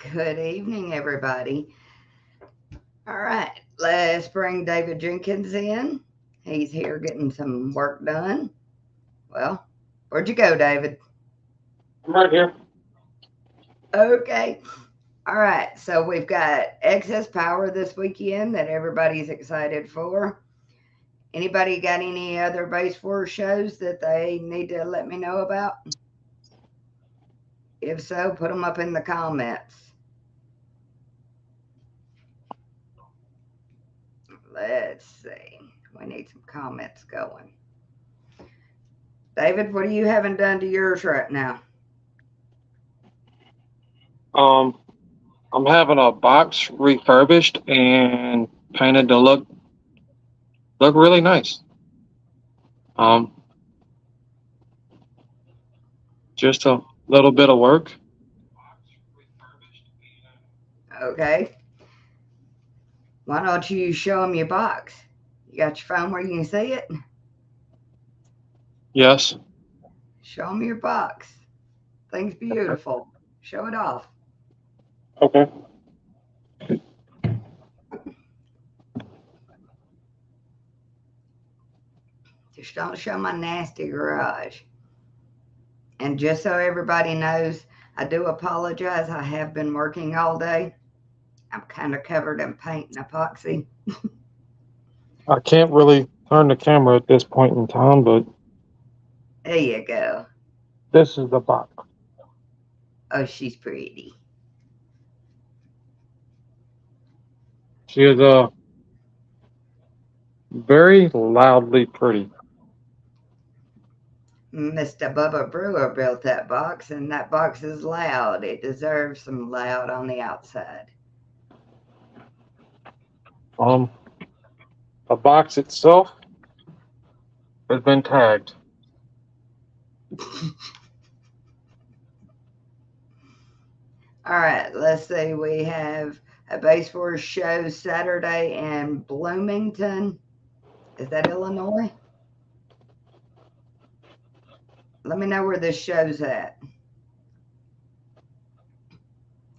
Good evening, everybody. All right, let's bring David Jenkins in. He's here getting some work done. Well, where'd you go, David? I'm right here. Okay. All right, so we've got excess power this weekend that everybody's excited for. Anybody got any other base force shows that they need to let me know about? If so, put them up in the comments. Let's see. We need some comments going. David, what are you having done to yours right now? Um, I'm having a box refurbished and painted to look really nice. Um, just a little bit of work. Okay. Why don't you show them your box? You got your phone where you can see it? Yes. Show them your box. Thing's beautiful. Show it off. Okay. Just don't show my nasty garage. And just so everybody knows, I do apologize. I have been working all day. I'm kind of covered in paint and epoxy. I can't really turn the camera at this point in time, but There you go. this is the box. Oh, she's pretty. She is very loudly pretty. Mr. Bubba Brewer built that box, and that box is loud. It deserves some loud on the outside. Um, the box itself has been tagged. All right, let's see. We have a Base Force show Saturday in Bloomington. Is that Illinois? Let me know where this show's at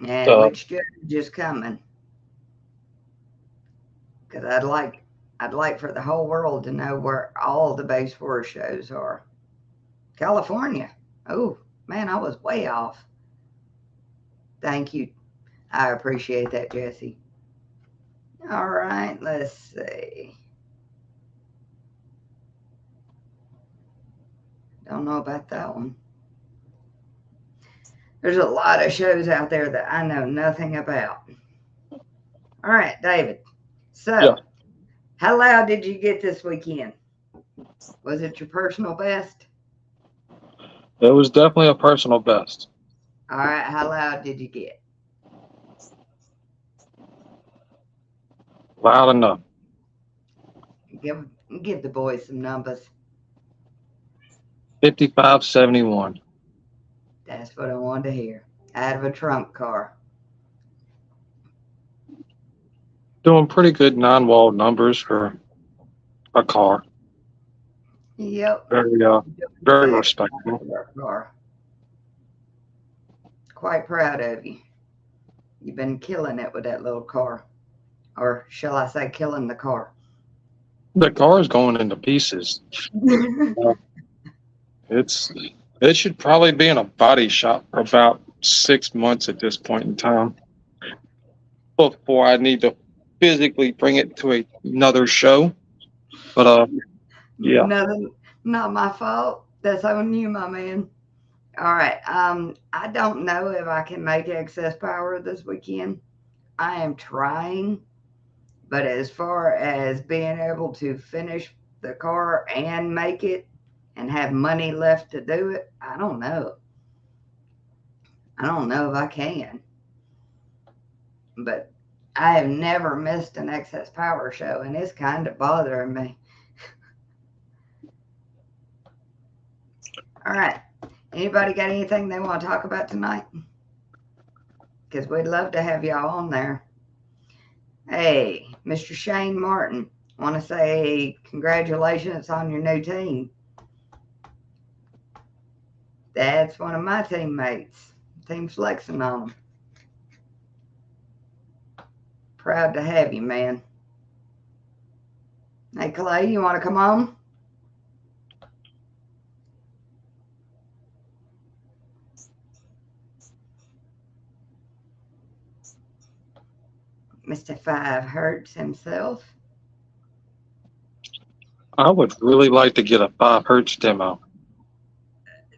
and Uh, which judge is coming. Because I'd like for the whole world to know where all the Base Force shows are. California. Oh man, I was way off. Thank you. I appreciate that, Jesse. All right, let's see. Don't know about that one. There's a lot of shows out there that I know nothing about. All right, David. yeah, So, how loud did you get this weekend? Was it your personal best? it was definitely a personal best. All right, how loud did you get? Loud enough. Give give the boys some numbers. 5571. That's what I wanted to hear. Out of a trunk car. Doing pretty good non-wall numbers for a car. Yep. Very very Heck, out respectable. of a car. Quite proud of you. You've been killing it with that little car. Or shall I say, killing the car? The car is going into pieces. Uh, It's it should probably be in a body shop for about 6 months at this point in time before I need to physically bring it to another show. But yeah, Nothing, not my fault. That's on you, my man. All right. I don't know if I can make excess power this weekend. I am trying, but as far as being able to finish the car and make it and have money left to do it, I don't know. I don't know if I can. But I have never missed an excess power show, and it's kind of bothering me. All right. Anybody got anything they want to talk about tonight? Because we'd love to have y'all on there. Hey, Mr. Shane Martin, want to say congratulations on your new team. That's one of my teammates. Team flexing on them. Proud to have you, man. Hey, Clay, you want to come on? Mr. Five Hertz himself. I would really like to get a 5 hertz demo.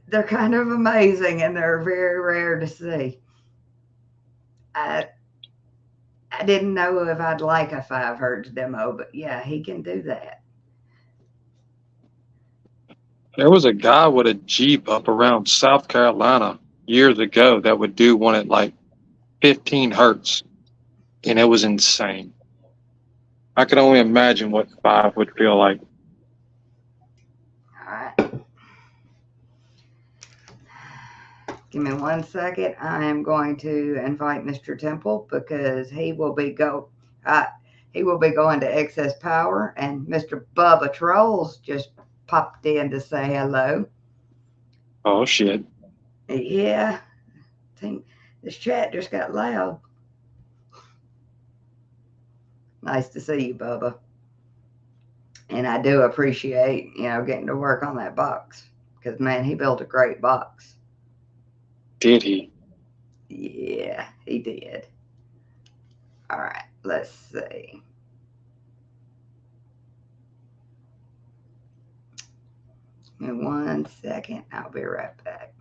They're kind of amazing and they're very rare to see. I I didn't know if I'd like a 5 hertz demo, but yeah, he can do that. There was a guy with a Jeep up around South Carolina years ago that would do one at like 15 hertz, and it was insane. I could only imagine what 5 would feel like. All right. Give me 1 second. I am going to invite Mr. Temple because uh, he will be going to excess power, and Mr. Bubba Trolls just popped in to say hello. Oh shit. Yeah, I think this chat just got loud. Nice to see you, Bubba. And I do appreciate, getting to work on that box because, man, he built a great box. Did he? Yeah, he did. All right, let's see. Give me 1 second. I'll be right back.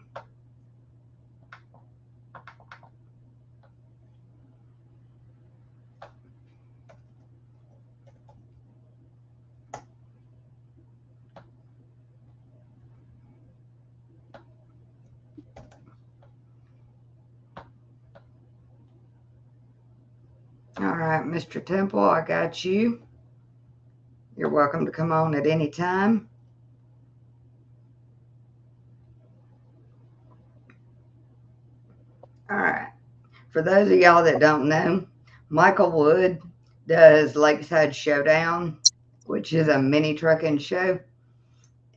All right, Mr. Temple, I got you. You're welcome to come on at any time. All right. For those of y'all that don't know, Michael Wood does Lakeside Showdown, which is a mini trucking show.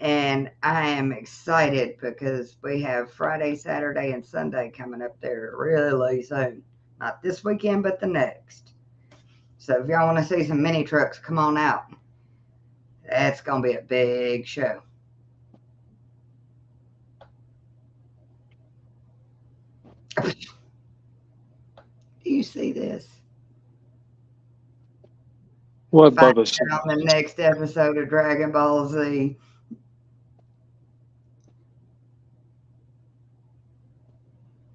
And I am excited because we have Friday, Saturday, and Sunday coming up there really soon. Not this weekend, but the next. So if y'all want to see some mini trucks, come on out. That's going to be a big show. Do you see this? What Find Bubba said. out on the next episode of Dragon Ball Z.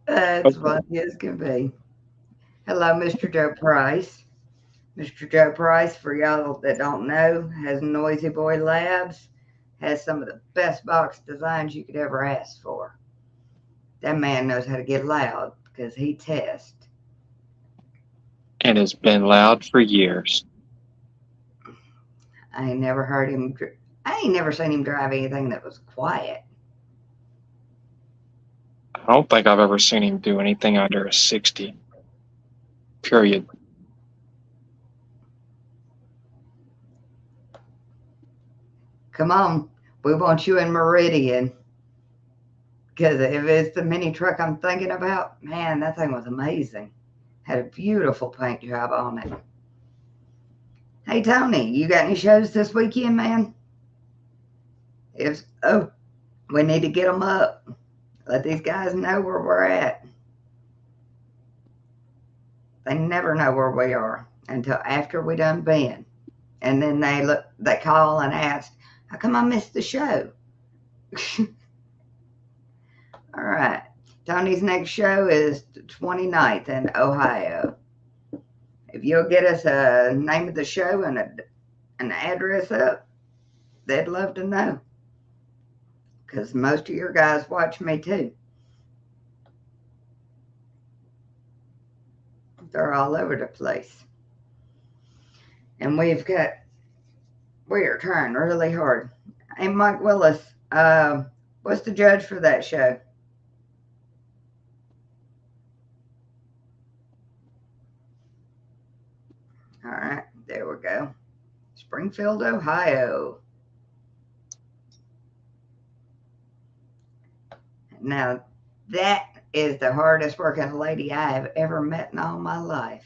That's funny as can be. Hello, Mr. Joe Price. Mr. Joe Price, for y'all that don't know, has Noisy Boy Labs, has some of the best box designs you could ever ask for. That man knows how to get loud because he tests. And it's been loud for years. I ain't never heard him. I ain't never seen him drive anything that was quiet. I don't think I've ever seen him do anything under a 60. Period. Come on, we want you in Meridian. Because if it's the mini truck I'm thinking about, man, that thing was amazing. Had a beautiful paint job on it. Hey, Tony, you got any shows this weekend, man? We need to get them up. Let these guys know where we're at. They never know where we are until after we done been. And then they call and ask, how come I missed the show? All right. Tony's next show is the 29th in Ohio. If you'll get us a name of the show and an address up, they'd love to know. Because most of your guys watch me too. They're all over the place. And we are trying really hard. Hey, Mike Willis, what's the judge for that show? All right, there we go. Springfield, Ohio. Now, that is the hardest working lady I have ever met in all my life.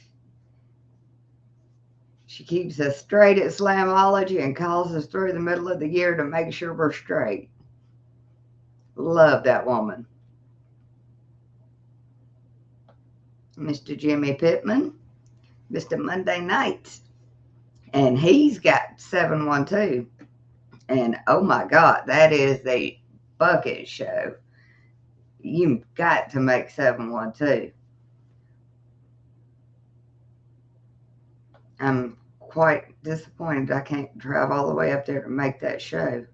She keeps us straight at Slamology and calls us through the middle of the year to make sure we're straight. Love that woman. Mr. Jimmy Pittman, Mr. Monday Nights, and he's got 712. And oh my God, that is the bucket show. You've got to make 712. I'm quite disappointed I can't drive all the way up there to make that show.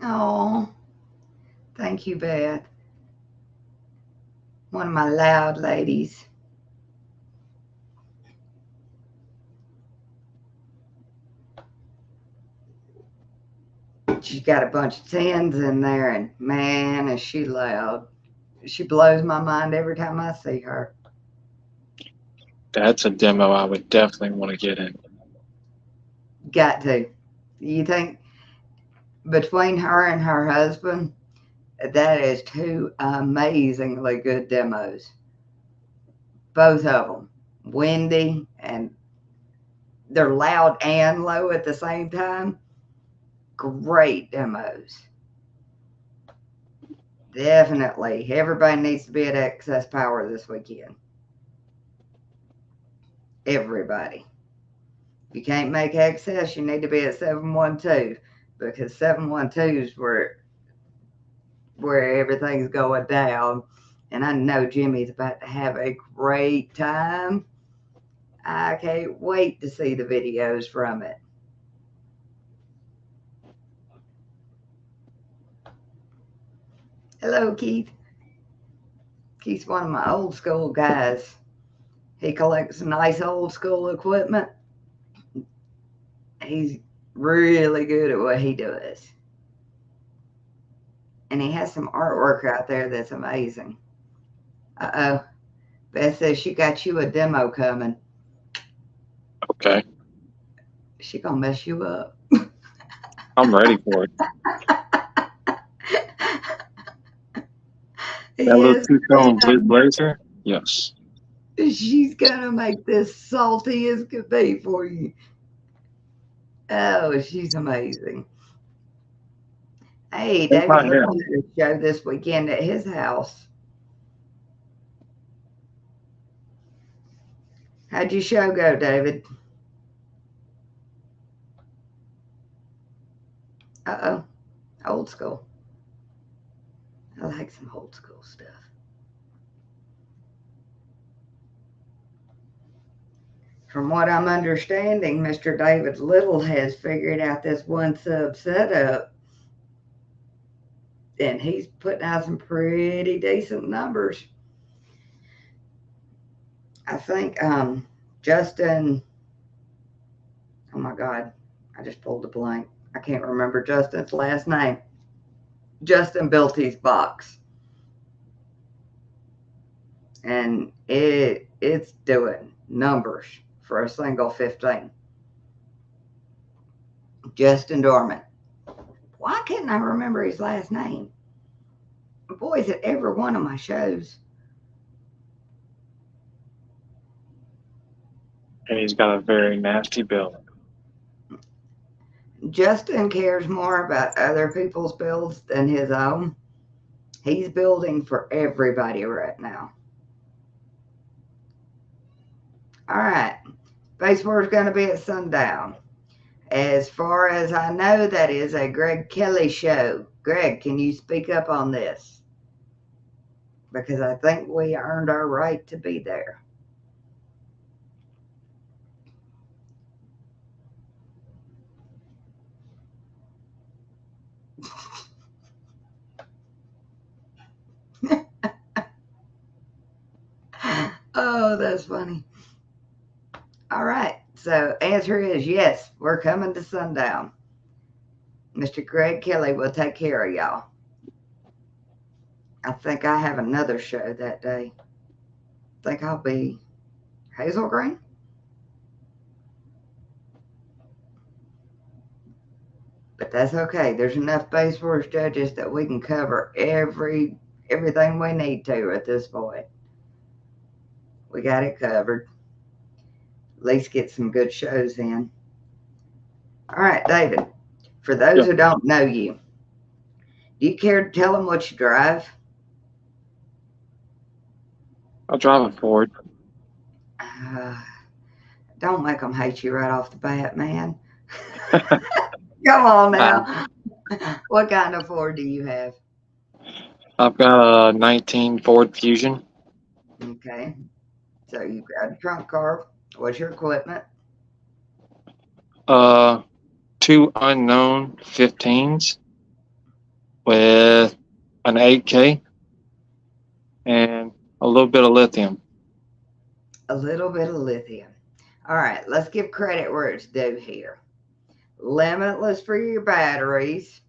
Oh, thank you, Beth. One of my loud ladies. She's got a bunch of tens in there, and man, is she loud. She blows my mind every time I see her. That's a demo I would definitely want to get in. Got to. You think between her and her husband, that is two amazingly good demos. Both of them. Windy, and they're loud and low at the same time. Great demos. Definitely. Everybody needs to be at Excess Power this weekend. Everybody. If you can't make Excess, you need to be at 712 because 712 is where everything's going down. And I know Jimmy's about to have a great time. I can't wait to see the videos from it. Hello, Keith. Keith's one of my old school guys. He collects nice old school equipment. He's really good at what he does. And he has some artwork out there that's amazing. Uh-oh. Beth says she got you a demo coming. Okay. She gonna mess you up. I'm ready for it. That little Yes, two-tone blue blazer? Yes. she's gonna make this salty as could be for you. Oh, she's amazing. Hey, That's David not Little him. had a show this weekend at his house. How'd your show go, David? Uh-oh. Old school. I like some old school stuff. From what I'm understanding, Mr. David Little has figured out this one sub setup, and he's putting out some pretty decent numbers. I think Justin, oh my God, I just pulled a blank. I can't remember Justin's last name. Justin built his box, and it's doing numbers for a single 15. Justin Dorman. Why couldn't I remember his last name? Boy's at every one of my shows. And he's got a very nasty build. Justin cares more about other people's builds than his own. He's building for everybody right now. All right. Base War's going to be at sundown. As far as I know, that is a Greg Kelly show. Greg, can you speak up on this? Because I think we earned our right to be there. Oh, that's funny. All right. So, answer is yes, we're coming to sundown. Mr. Greg Kelly will take care of y'all. I think I have another show that day. I think I'll be Hazel Green. But that's okay. There's enough Base Wars judges that we can cover everything we need to at this point. We got it covered. At least get some good shows in. All right, David. For those Yeah, who don't know you, do you care to tell them what you drive? I'll drive it forward. Uh, don't make them hate you right off the bat, man. Come on Uh, now. What kind of Ford do you have? I've got a 19 Ford Fusion, Okay. So you've got a trunk car. What's your equipment? uh, two unknown 15s with an 8K and a little bit of lithium. A little bit of lithium. All right, let's give credit where it's due here. Limitless for your batteries.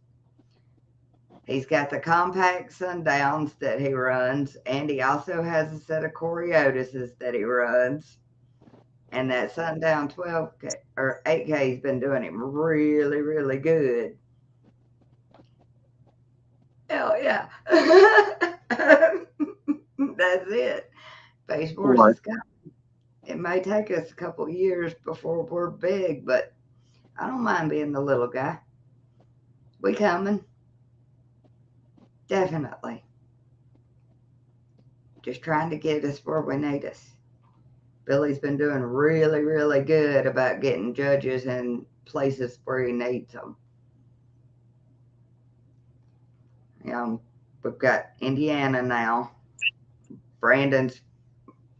He's got the compact sundowns that he runs, and he also has a set of Coriotuses that he runs. And that sundown 12K or 8K has been doing him really, really good. Hell yeah. That's it. Space Force Right. is coming. It may take us a couple years before we're big, but I don't mind being the little guy. We coming. Definitely. Just trying to get us where we need us. Billy's been doing really, really good about getting judges in places where he needs them. You know, we've got Indiana now. Brandon's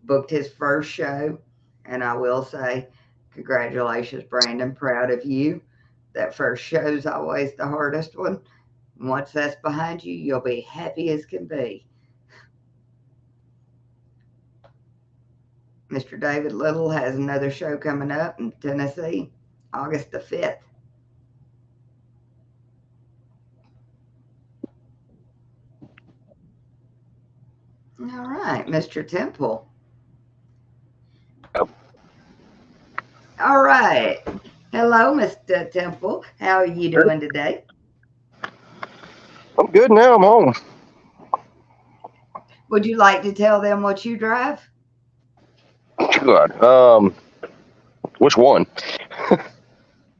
booked his first show, and I will say, congratulations, Brandon. Proud of you. That first show's always the hardest one. Once that's behind you, you'll be happy as can be. Mr. David Little has another show coming up in Tennessee, August the 5th. All right, Mr. Temple. All right. Hello, Mr. Temple. How are you doing today? I'm good now. I'm home. Would you like to tell them what you drive? Good. Which one?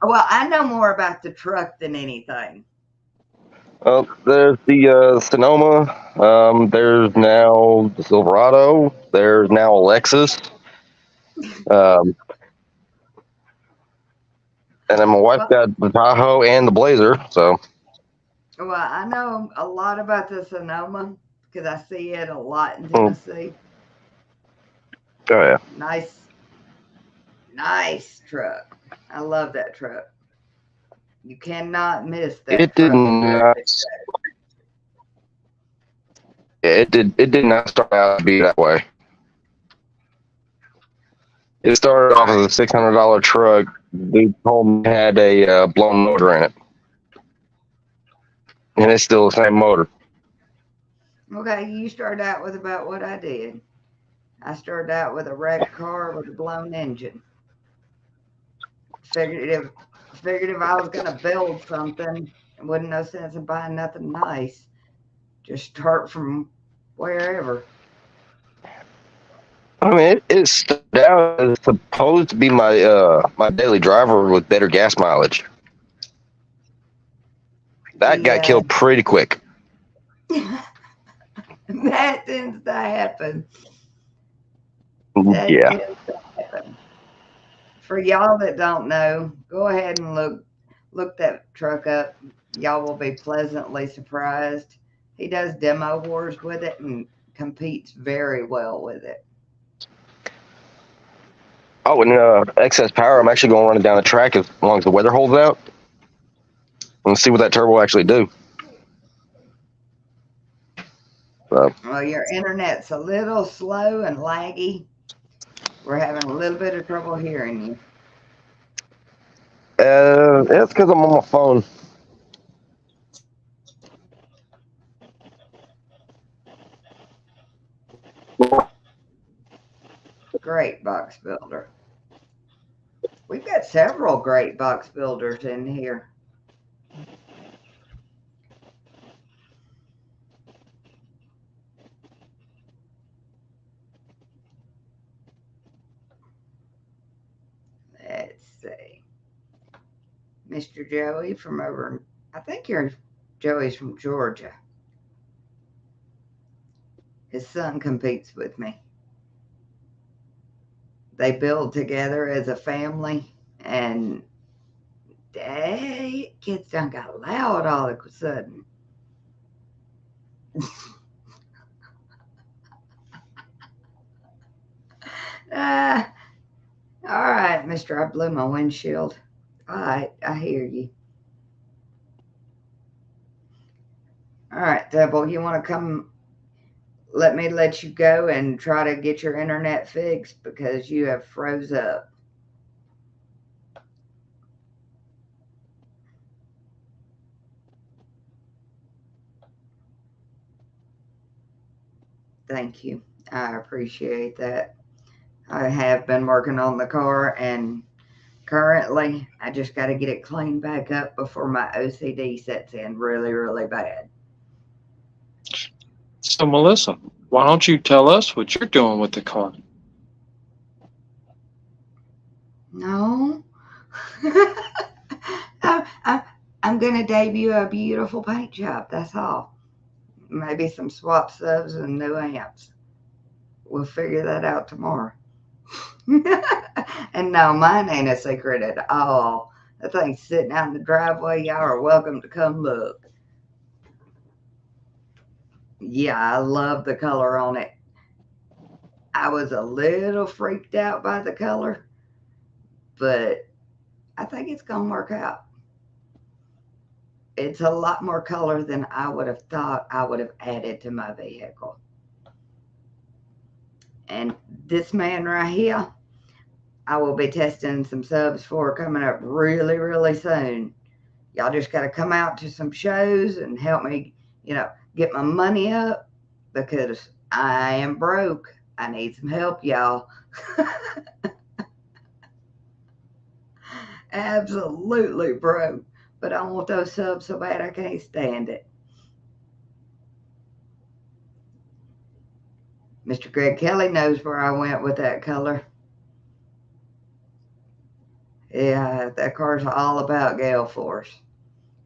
Well, I know more about the truck than anything. There's the Sonoma. There's now the Silverado. There's now a Lexus. Um, and then my wife Well, got the Tahoe and the Blazer. So I know a lot about the Sonoma because I see it a lot in mm, Tennessee. oh yeah, Nice, nice truck. I love that truck. You cannot miss that it did truck if you're a not. big fan. Yeah, it did not start out to be that way. It started off as a $600 truck. The home had a blown motor in it, and it's still the same motor. Okay, you started out with about what I did. I started out with a wrecked car with a blown engine. Figured if I was gonna build something, it wasn't no sense in buying nothing nice. Just start from wherever. I mean, it started out as supposed to be my daily driver with better gas mileage. That The got killed pretty quick. that tends to happen. Mm, That yeah. tends to happen. For y'all that don't know, go ahead and look that truck up. Y'all will be pleasantly surprised. He does demo wars with it and competes very well with it. Oh, and excess power. I'm actually going to run it down the track as long as the weather holds out and see what that turbo will actually do. So, Well, your internet's a little slow and laggy. We're having a little bit of trouble hearing you. it's because I'm on my phone. Great box builder. We've got several great box builders in here. see. Mr. Joey from over, I think Joey's from Georgia. His son competes with me. They build together as a family, and kids done got loud all of a sudden. Ah, all right, mister, I blew my windshield. All right, I hear you. All right, Devil, you want to come? Let you go and try to get your internet fixed because you have froze up. Thank you. I appreciate that. I have been working on the car, and currently I just got to get it cleaned back up before my OCD sets in really, really bad. So, Melissa, why don't you tell us what you're doing with the car? No. I, I'm going to debut a beautiful paint job. That's all. Maybe some swap subs and new amps. We'll figure that out tomorrow. And no, mine ain't a secret at all. That thing's sitting out in the driveway. Y'all are welcome to come look. Yeah, I love the color on it. I was a little freaked out by the color, but I think it's going to work out. It's a lot more color than I would have thought I would have added to my vehicle. And this man right here, I will be testing some subs for coming up really, really soon. Y'all just got to come out to some shows and help me, get my money up because I am broke. I need some help, y'all. Absolutely broke. But I want those subs so bad I can't stand it. Mr. Greg Kelly knows where I went with that color. Yeah, that car's all about gale force.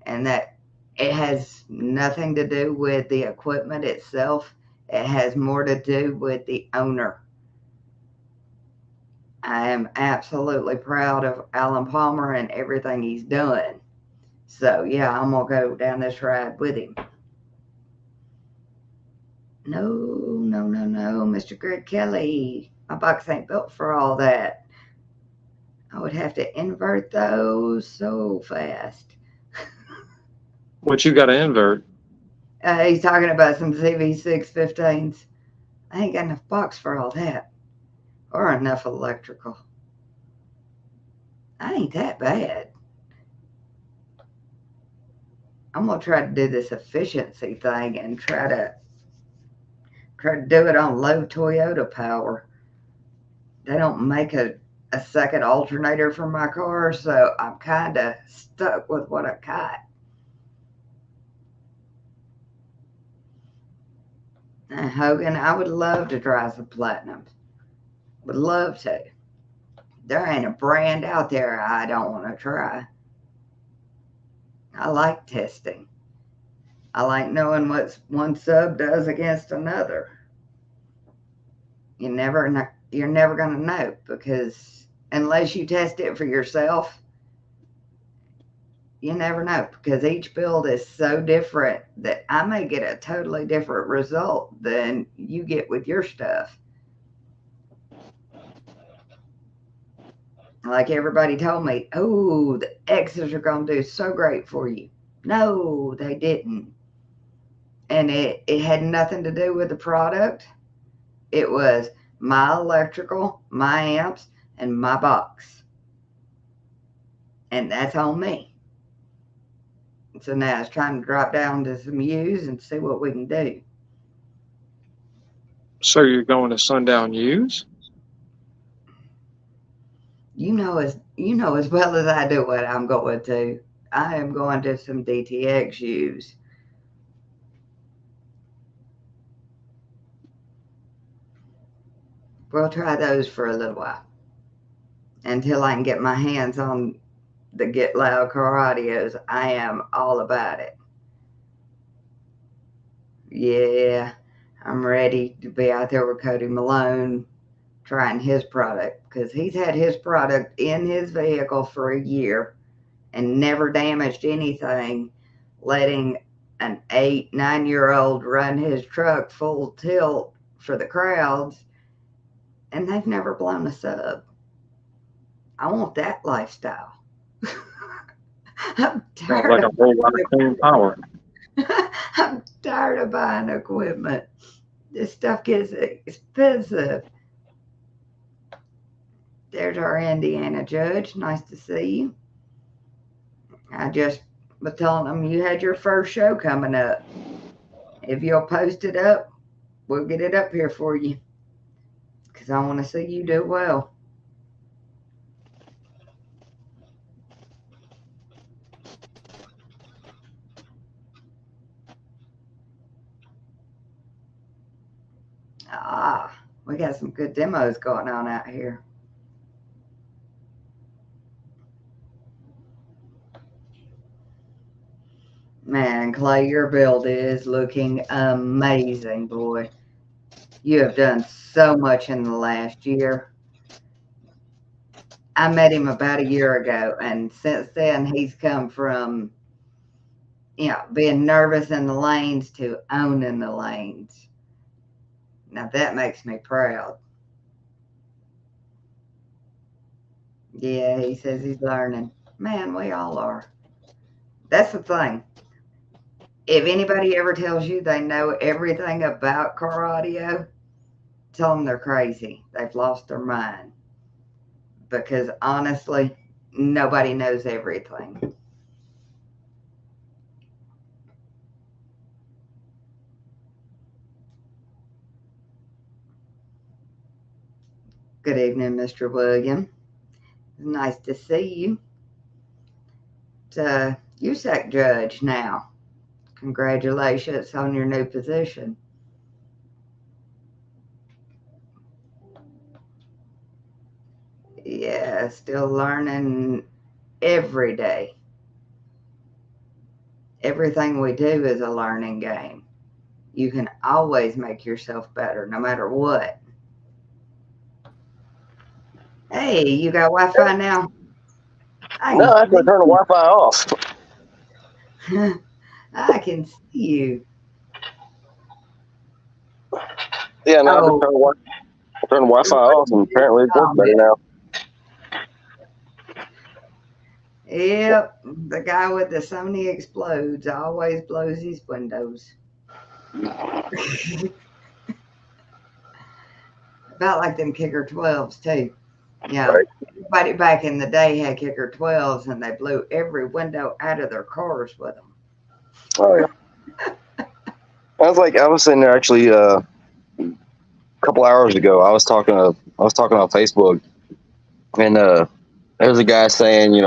And that it has nothing to do with the equipment itself. It has more to do with the owner. I am absolutely proud of Alan Palmer and everything he's done. So, yeah, I'm going to go down this ride with him. No, no, no, no, Mr. Greg Kelly. My box ain't built for all that. I would have to invert those so fast. What you got to invert? He's talking about some ZV615s. I ain't got enough box for all that. Or enough electrical. I ain't that bad. I'm going to try to do this efficiency thing and try to do it on low Toyota power. They don't make a second alternator for my car, so I'm kind of stuck with what I got. Now, Hogan, I would love to try some platinums. Would love to. There ain't a brand out there I don't want to try. I like testing. I like knowing what one sub does against another. You're never going to know because unless you test it for yourself, you never know because each build is so different that I may get a totally different result than you get with your stuff. Like everybody told me, oh, the X's are going to do so great for you. No, they didn't. And it had nothing to do with the product. It was my electrical, my amps, and my box. And that's on me. So now it's trying to drop down to some U's and see what we can do. So you're going to Sundown U's? You know as well as I do what I'm going to. I am going to some DTX U's. We'll try those for a little while. until I can get my hands on the Get Loud car audios. I am all about it. Yeah, I'm ready to be out there with Cody Malone trying his product because he's had his product in his vehicle for a year and never damaged anything, letting an 8, 9 year old run his truck full tilt for the crowds, and they've never blown a sub. I want that lifestyle. I'm Sounds tired like a of whole lot of clean power. I'm tired of buying equipment. This stuff gets expensive. There's our Indiana judge. Nice to see you. I just was telling them you had your first show coming up. If you'll post it up, we'll get it up here for you because I want to see you do well. Ah, we got some good demos going on out here. Man, Clay, your build is looking amazing, boy. You have done so much in the last year. I met him about a year ago, and since then he's come from being nervous in the lanes to owning the lanes. Now that makes me proud. Yeah, he says he's learning. Man, we all are. That's the thing. If anybody ever tells you they know everything about car audio, tell them they're crazy. They've lost their mind. Because honestly, nobody knows everything. Good evening, Mr. William. Nice to see you. It's USAC judge now. Congratulations on your new position. Yeah, still learning every day. Everything we do is a learning game. You can always make yourself better no matter what. Hey, you got Wi Fi now? I No, can I have to turn the Wi-Fi off. see. I can see you. Yeah, no, I've been Oh, turning the Wi-Fi off, and apparently it works better now. yep. The guy with the Sony Explodes always blows his windows. About like them Kicker 12s, too. Yeah. Right. Everybody back in the day had Kicker 12s and they blew every window out of their cars with them. Oh yeah. I was sitting there actually a couple hours ago. I was talking on Facebook, and there's a guy saying,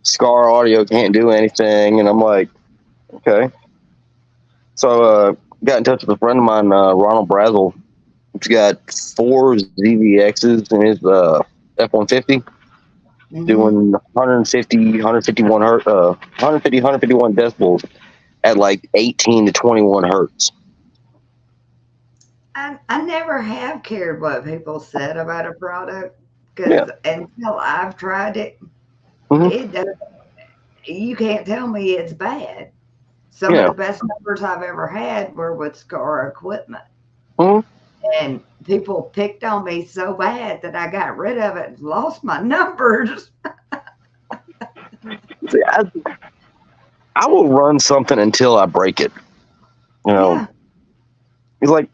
Scar Audio can't do anything, and I'm like, okay. So got in touch with a friend of mine, Ronald Brazel. He's got 4 ZVXs in his F-150, doing 151 hertz, 151 decibels at like 18 to 21 hertz. I never have cared what people said about a product because until I've tried it, it does. You can't tell me it's bad. Some of the best numbers I've ever had were with Scar equipment. And people picked on me so bad that I got rid of it and lost my numbers. See, I will run something until I break it. It's like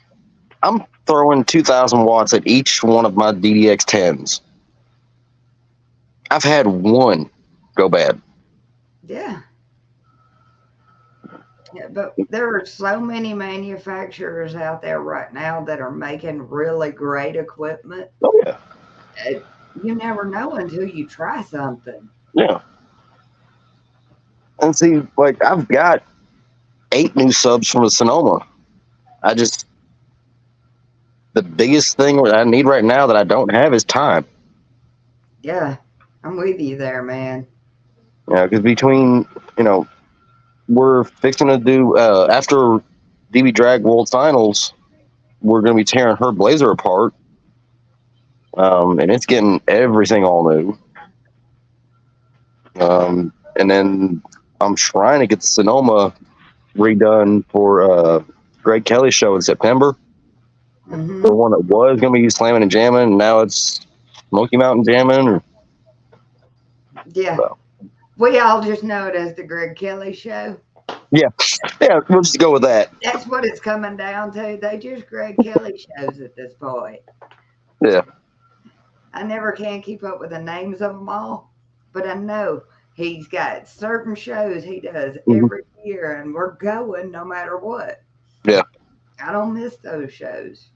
I'm throwing 2,000 watts at each one of my DDX 10s. I've had one go bad. Yeah. Yeah, but there are so many manufacturers out there right now that are making really great equipment. Oh yeah. You never know until you try something. Yeah. And see, like I've got 8 new subs from the Sonoma. The biggest thing that I need right now that I don't have is time. Yeah, I'm with you there, man. Yeah, because between we're fixing to do after DB Drag World Finals, we're going to be tearing her blazer apart, and it's getting everything all new. And then I'm trying to get the Sonoma redone for Greg Kelly's show in September. The Hmm. one that was going to be slamming and jamming, and now it's Smoky Mountain jamming. Yeah, So, we all just know it as the Greg Kelly show. yeah, yeah, we'll just go with that. That's what it's coming down to. They just Greg Kelly shows at this point. Yeah. I never can keep up with the names of them all, but I know he's got certain shows he does Mhm. every year, and we're going no matter what. Yeah. I don't miss those shows.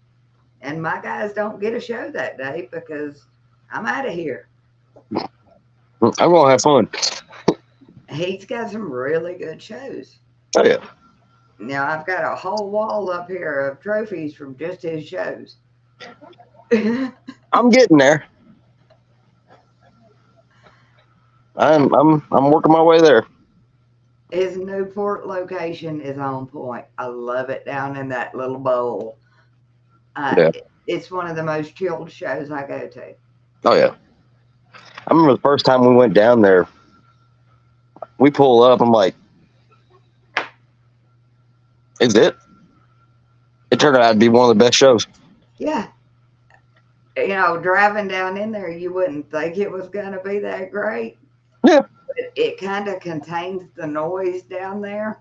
And my guys don't get a show that day because I'm out of here. I'm going to have fun. He's got some really good shows. Oh, yeah. Now, I've got a whole wall up here of trophies from just his shows. His I'm getting there. I'm working my way there. Newport location is on point. I love it down in that little bowl. Yeah. It's one of the most chilled shows I go to. Oh, yeah. I remember the first time we went down there, we pull up. I'm like, is it? It turned out to be one of the best shows. Yeah. Driving down in there, you wouldn't think it was going to be that great. Yeah. But it kind of contains the noise down there.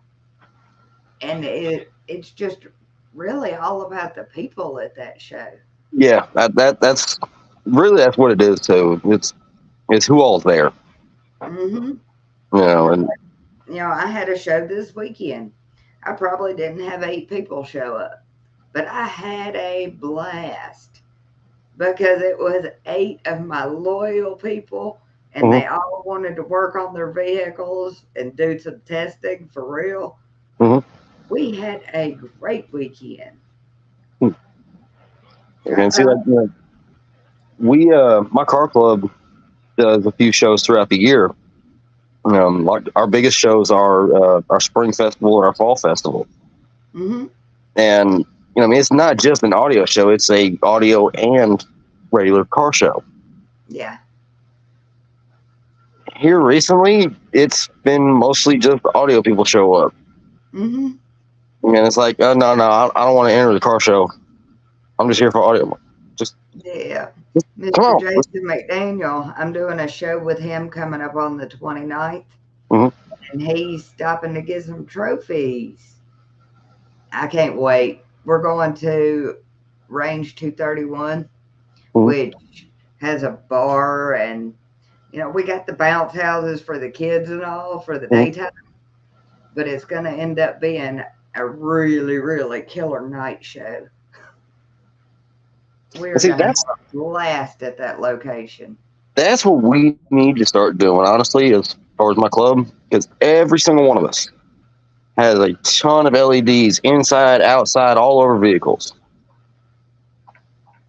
And it's just really all about the people at that show. Yeah. That's what it is too. It's who all's there. Hmm. And I had a show this weekend. I probably didn't have 8 people show up, but I had a blast because it was 8 of my loyal people and Mhm. they all wanted to work on their vehicles and do some testing for real. Mhm. We had a great weekend. and see, like, we my car club does a few shows throughout the year. Like our biggest shows are our spring festival and our fall festival. Hmm. And I mean, it's not just an audio show; it's a audio and regular car show. Yeah. Here recently, it's been mostly just audio people show up, Hmm. and it's like, oh, no, I don't want to enter the car show. I'm just here for audio. Yeah. Come Mr. on. Jason McDaniel, I'm doing a show with him coming up on the 29th, Mhm. and he's stopping to get some trophies. I can't wait. We're going to Range 231, Mhm. which has a bar, and we got the bounce houses for the kids and all for the Mhm. daytime, but it's going to end up being a really, really killer night show. We're See, going to have a blast at that location. that's what we need to start doing, honestly, as far as my club, because every single one of us has a ton of LEDs inside, outside, all over vehicles.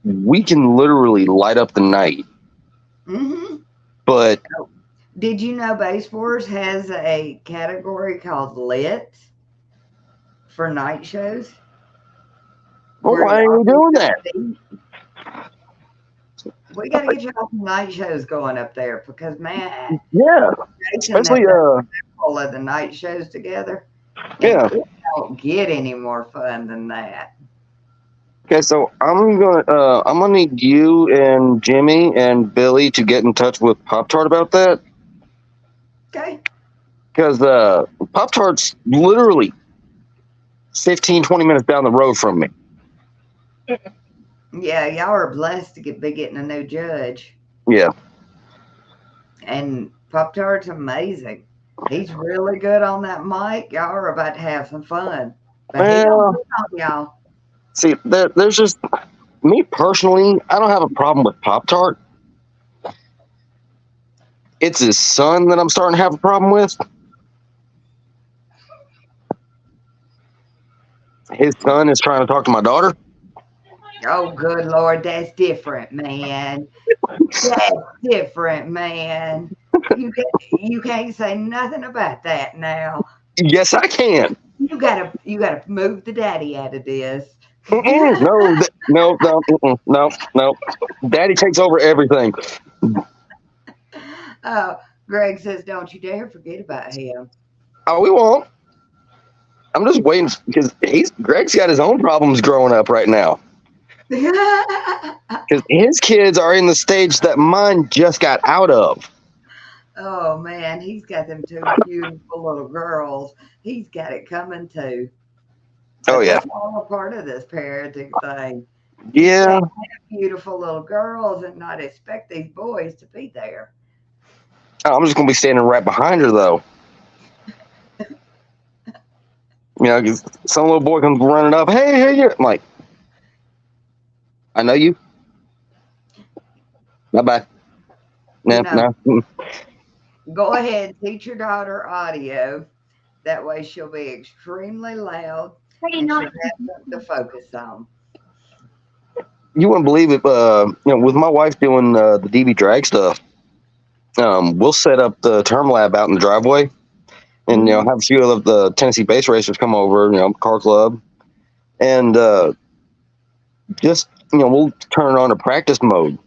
We can literally light up the night, Hmm. but Did you know Base Wars has a category called lit for night shows? Where why are y'all we doing that? we got to get y'all some night shows going up there because man, Yeah, Jason especially has done all of the night shows together, and yeah. it don't get any more fun than that. Okay, so I'm gonna need you and Jimmy and Billy to get in touch with Pop Tart about that, Okay. because Pop Tart's literally 15-20 minutes down the road from me. Yeah, y'all are blessed to be getting a new judge, Yeah. and Pop Tart's amazing. He's really good on that mic. Y'all are about to have some fun, but he don't Well, hit on y'all. see, there's just me personally. I don't have a problem with Pop Tart. It's his son that I'm starting to have a problem with. His son is trying to talk to my daughter. Oh, good Lord, that's different, man. That's different, man. You can't say nothing about that now. Yes, I can. You gotta move the daddy out of this. Mm-mm. No, no, no, mm-mm. No, no. Daddy takes over everything. Oh, Greg says, don't you dare forget about him. Oh, we won't. I'm just waiting because Greg's got his own problems growing up right now. Because his kids are in the stage that mine just got out of. Oh man, he's got them two beautiful little girls. He's got it coming too. Oh But yeah, that's all a part of this parenting thing. You yeah. can't have beautiful little girls and not expect these boys to be there. I'm just gonna be standing right behind her though. 'Cause some little boy comes running up. Hey, you. I'm like, I know you. Bye bye. You No, know, no. go ahead, teach your daughter audio. That way she'll be extremely loud and she'll have something to focus on. You wouldn't believe it. With my wife doing the DB drag stuff, we'll set up the term lab out in the driveway, and Mhm. have a few of the Tennessee base racers come over. Car club, and just we'll turn on a practice mode,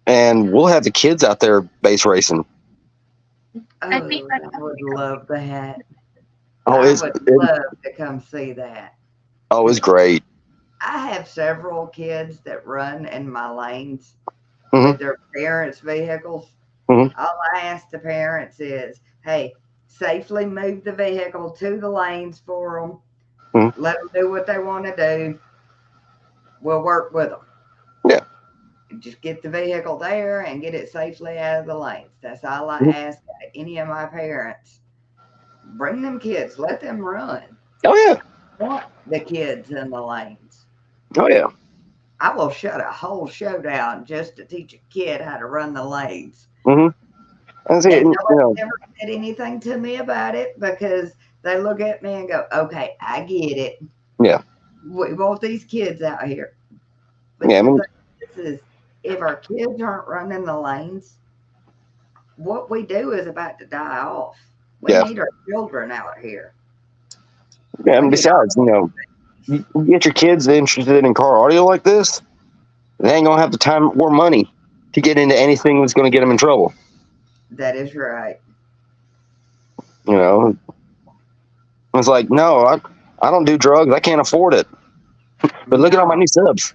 and we'll have the kids out there base racing. Oh, I would love that. Oh, I it's would it, love to come see that. oh, it's great. I have several kids that run in my lanes Hmm. with their parents' vehicles. Hmm. All I ask the parents is, hey, safely move the vehicle to the lanes for them. Hmm. Let them do what they want to do. We'll work with them. Yeah. Just get the vehicle there and get it safely out of the lanes. That's all I Mhm. ask any of my parents. Bring them kids, let them run. Oh yeah. Want the kids in the lanes. Oh yeah. I will shut a whole show down just to teach a kid how to run the lanes. Hmm. And see, And nobody's ever said anything to me about it because they look at me and go, okay, I get it. yeah, We want these kids out here. But yeah. I the mean, thing is if our kids aren't running the lanes, what we do is about to die off. We yeah, need our children out here. yeah. We And need besides, all you get your kids interested in car audio like this, they ain't gonna have the time or money to get into anything that's gonna get them in trouble. that is right. You know, it's like, no, I don't do drugs. I can't afford it. But look at all my No. new subs.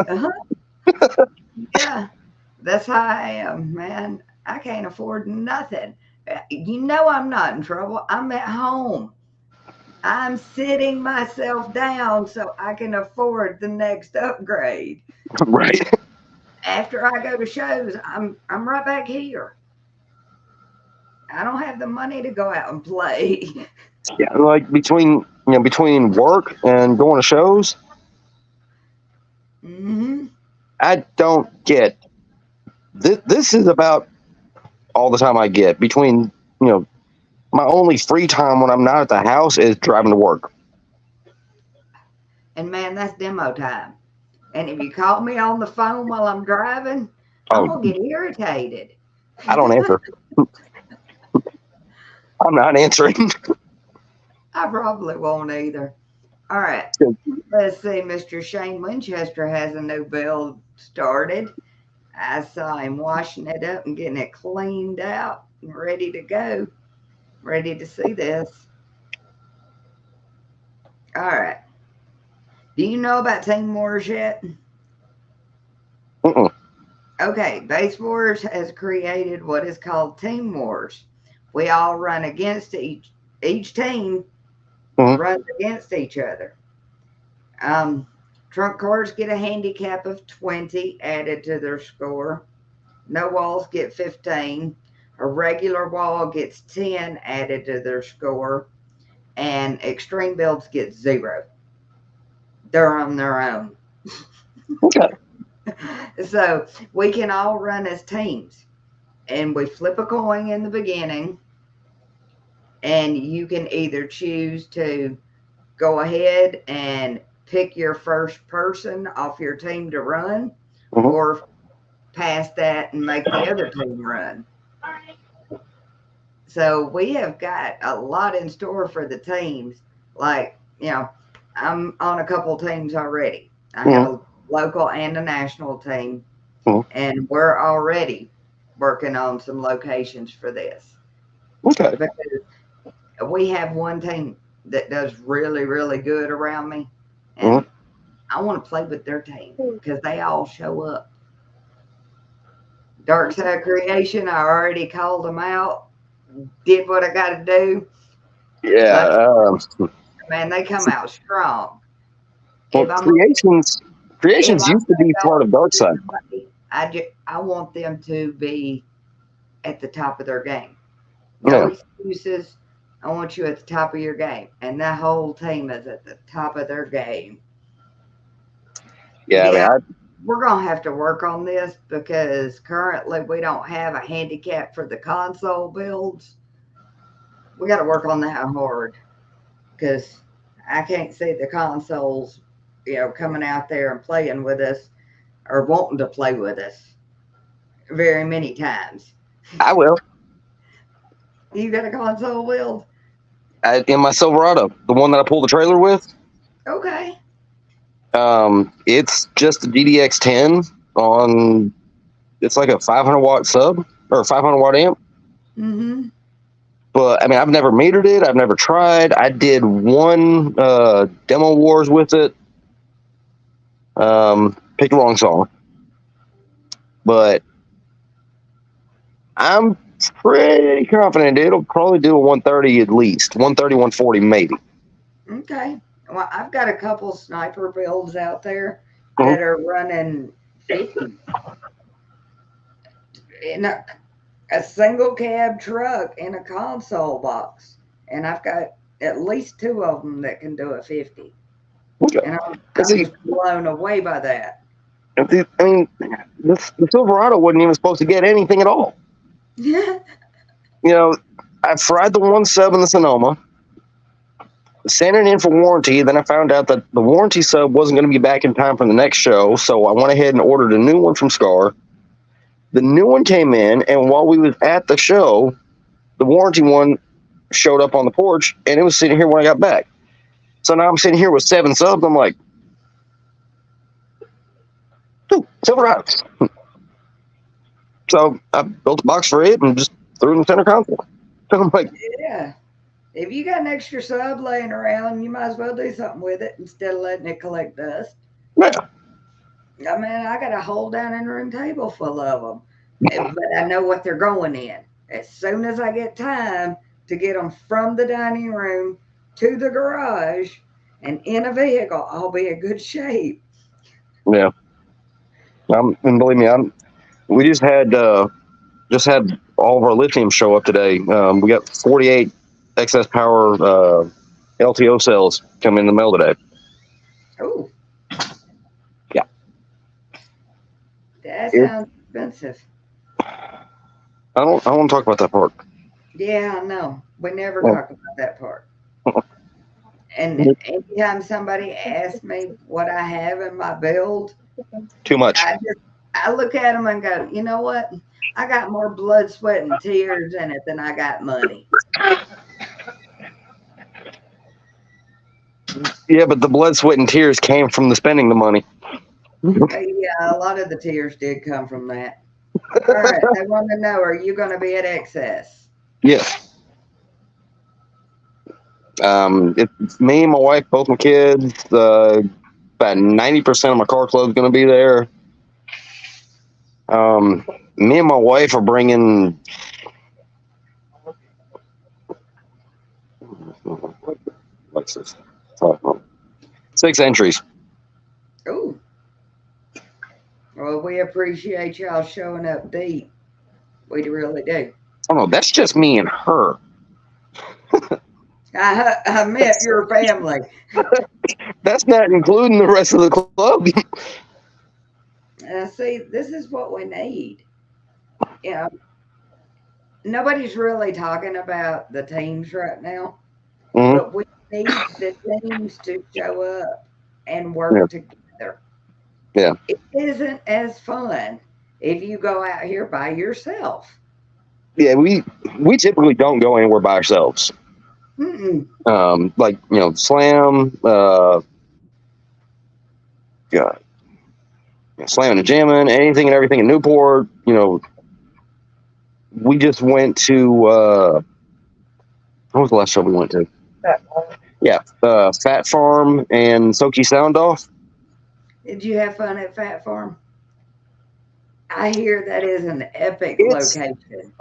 Uh-huh. Yeah. That's how I am, man. I can't afford nothing. I'm not in trouble. I'm at home. I'm sitting myself down so I can afford the next upgrade. Right? After I go to shows, I'm right back here. I don't have the money to go out and play. Yeah, like between work and going to shows, Hmm. I don't get this. This is about all the time I get between my only free time when I'm not at the house is driving to work. And man, that's demo time. And if you call me on the phone while I'm driving, I'm Oh, gonna get irritated. I don't answer. I'm not answering. I probably won't either. All right. Let's see. Mr. Shane Winchester has a new build started. I saw him washing it up and getting it cleaned out and ready to go. Ready to see this. All right. Do you know about Team Wars yet? Mm-mm. Okay. Base Wars has created what is called Team Wars. We all run against each team Mhm. runs against each other. Um, Trunk cars get a handicap of 20 added to their score. No walls get 15. A regular wall gets 10 added to their score. And extreme builds get 0. They're on their own. Okay. So we can all run as teams. And we flip a coin in the beginning. And you can either choose to go ahead and pick your first person off your team to run, Mhm. or past that and make the other team run. So we have got a lot in store for the teams. Like, I'm on a couple teams already. I have Mhm. a local and a national team, Mhm. and we're already working on some locations for this. Okay. Because we have one team that does really, really good around me, Mhm. and I want to play with their team because they all show up. Dark Side Creation, I already called them out, did what I got to do. Like, Yeah. man, they come out strong. Well, If I'm if creations I'm used to be gonna part go of Dark against Side. somebody, I want them to be at the top of their game. No Yeah. excuses. I want you at the top of your game, and that whole team is at the top of their game. Yeah. I mean, Yeah, we're gonna have to work on this because currently we don't have a handicap for the console builds. We got to work on that hard because I can't see the consoles, coming out there and playing with us or wanting to play with us very many times. I will. You got a console build? In my Silverado, the one that I pulled the trailer with, Okay. it's just a DDX 10 on. It's like a 500-watt sub or 500-watt amp. Mm-hmm. But I mean, I've never metered it. I've never tried. I did one demo wars with it. Picked the wrong song, but I'm pretty confident it'll probably do a 130 at least. 130, 140 maybe. Okay. Well, I've got a couple sniper builds out there Mhm. that are running 50 in a single cab truck in a console box, and I've got at least two of them that can do a 50, Okay. and I'm And I'm see, just blown away by that. I mean, the Silverado wasn't even supposed to get anything at all. You know, I fried the one sub in the Sonoma, sent it in for warranty. Then I found out that the warranty sub wasn't going to be back in time for the next show, so I went ahead and ordered a new one from Scar. The new one came in, and while we was at the show, the warranty one showed up on the porch, and it was sitting here when I got back. So now I'm sitting here with 7 subs. I'm like, ooh, Silverados. So I built a box for it and just threw it in the center console. So I'm like, Yeah. If you got an extra sub laying around, you might as well do something with it instead of letting it collect dust. yeah, I mean, I got a whole dining room table full of them, but I know what they're going in. As soon as I get time to get them from the dining room to the garage and in a vehicle, I'll be in good shape. yeah. And believe me, we just had all of our lithium show up today. We got 48 excess power LTO cells come in the mail today. Oh, Yeah, that it, sounds expensive. I don't want to talk about that part. Yeah, I know. We never Well, talk about that part. And anytime somebody asks me what I have in my build, too much. I look at them and go, you know what? I got more blood, sweat, and tears in it than I got money. Yeah, but the blood, sweat, and tears came from the spending the money. Yeah, a lot of the tears did come from that. All right, they want to know: are you going to be at Excess? Yes. It's me, my wife, both my kids. About 90% of my car club's going to be there. Me and my wife are bringing. What's this? 6 entries. Ooh, well, we appreciate y'all showing up deep. We really do. Oh no, that's just me and her. I met your family. That's not including the rest of the club. See, this is what we need. You know, nobody's really talking about the teams right now, Hmm. but we need the teams to show up and Yeah, work together. yeah, It isn't as fun if you go out here by yourself. Yeah, we typically don't go anywhere by ourselves. Mm-mm. Like Slam, yeah, Slam and Jammin', anything and everything in Newport. We just went to what was the last show we went to? Yeah, Fat Farm and Soki Sound Off. Did you have fun at Fat Farm? I hear that is an epic It's location.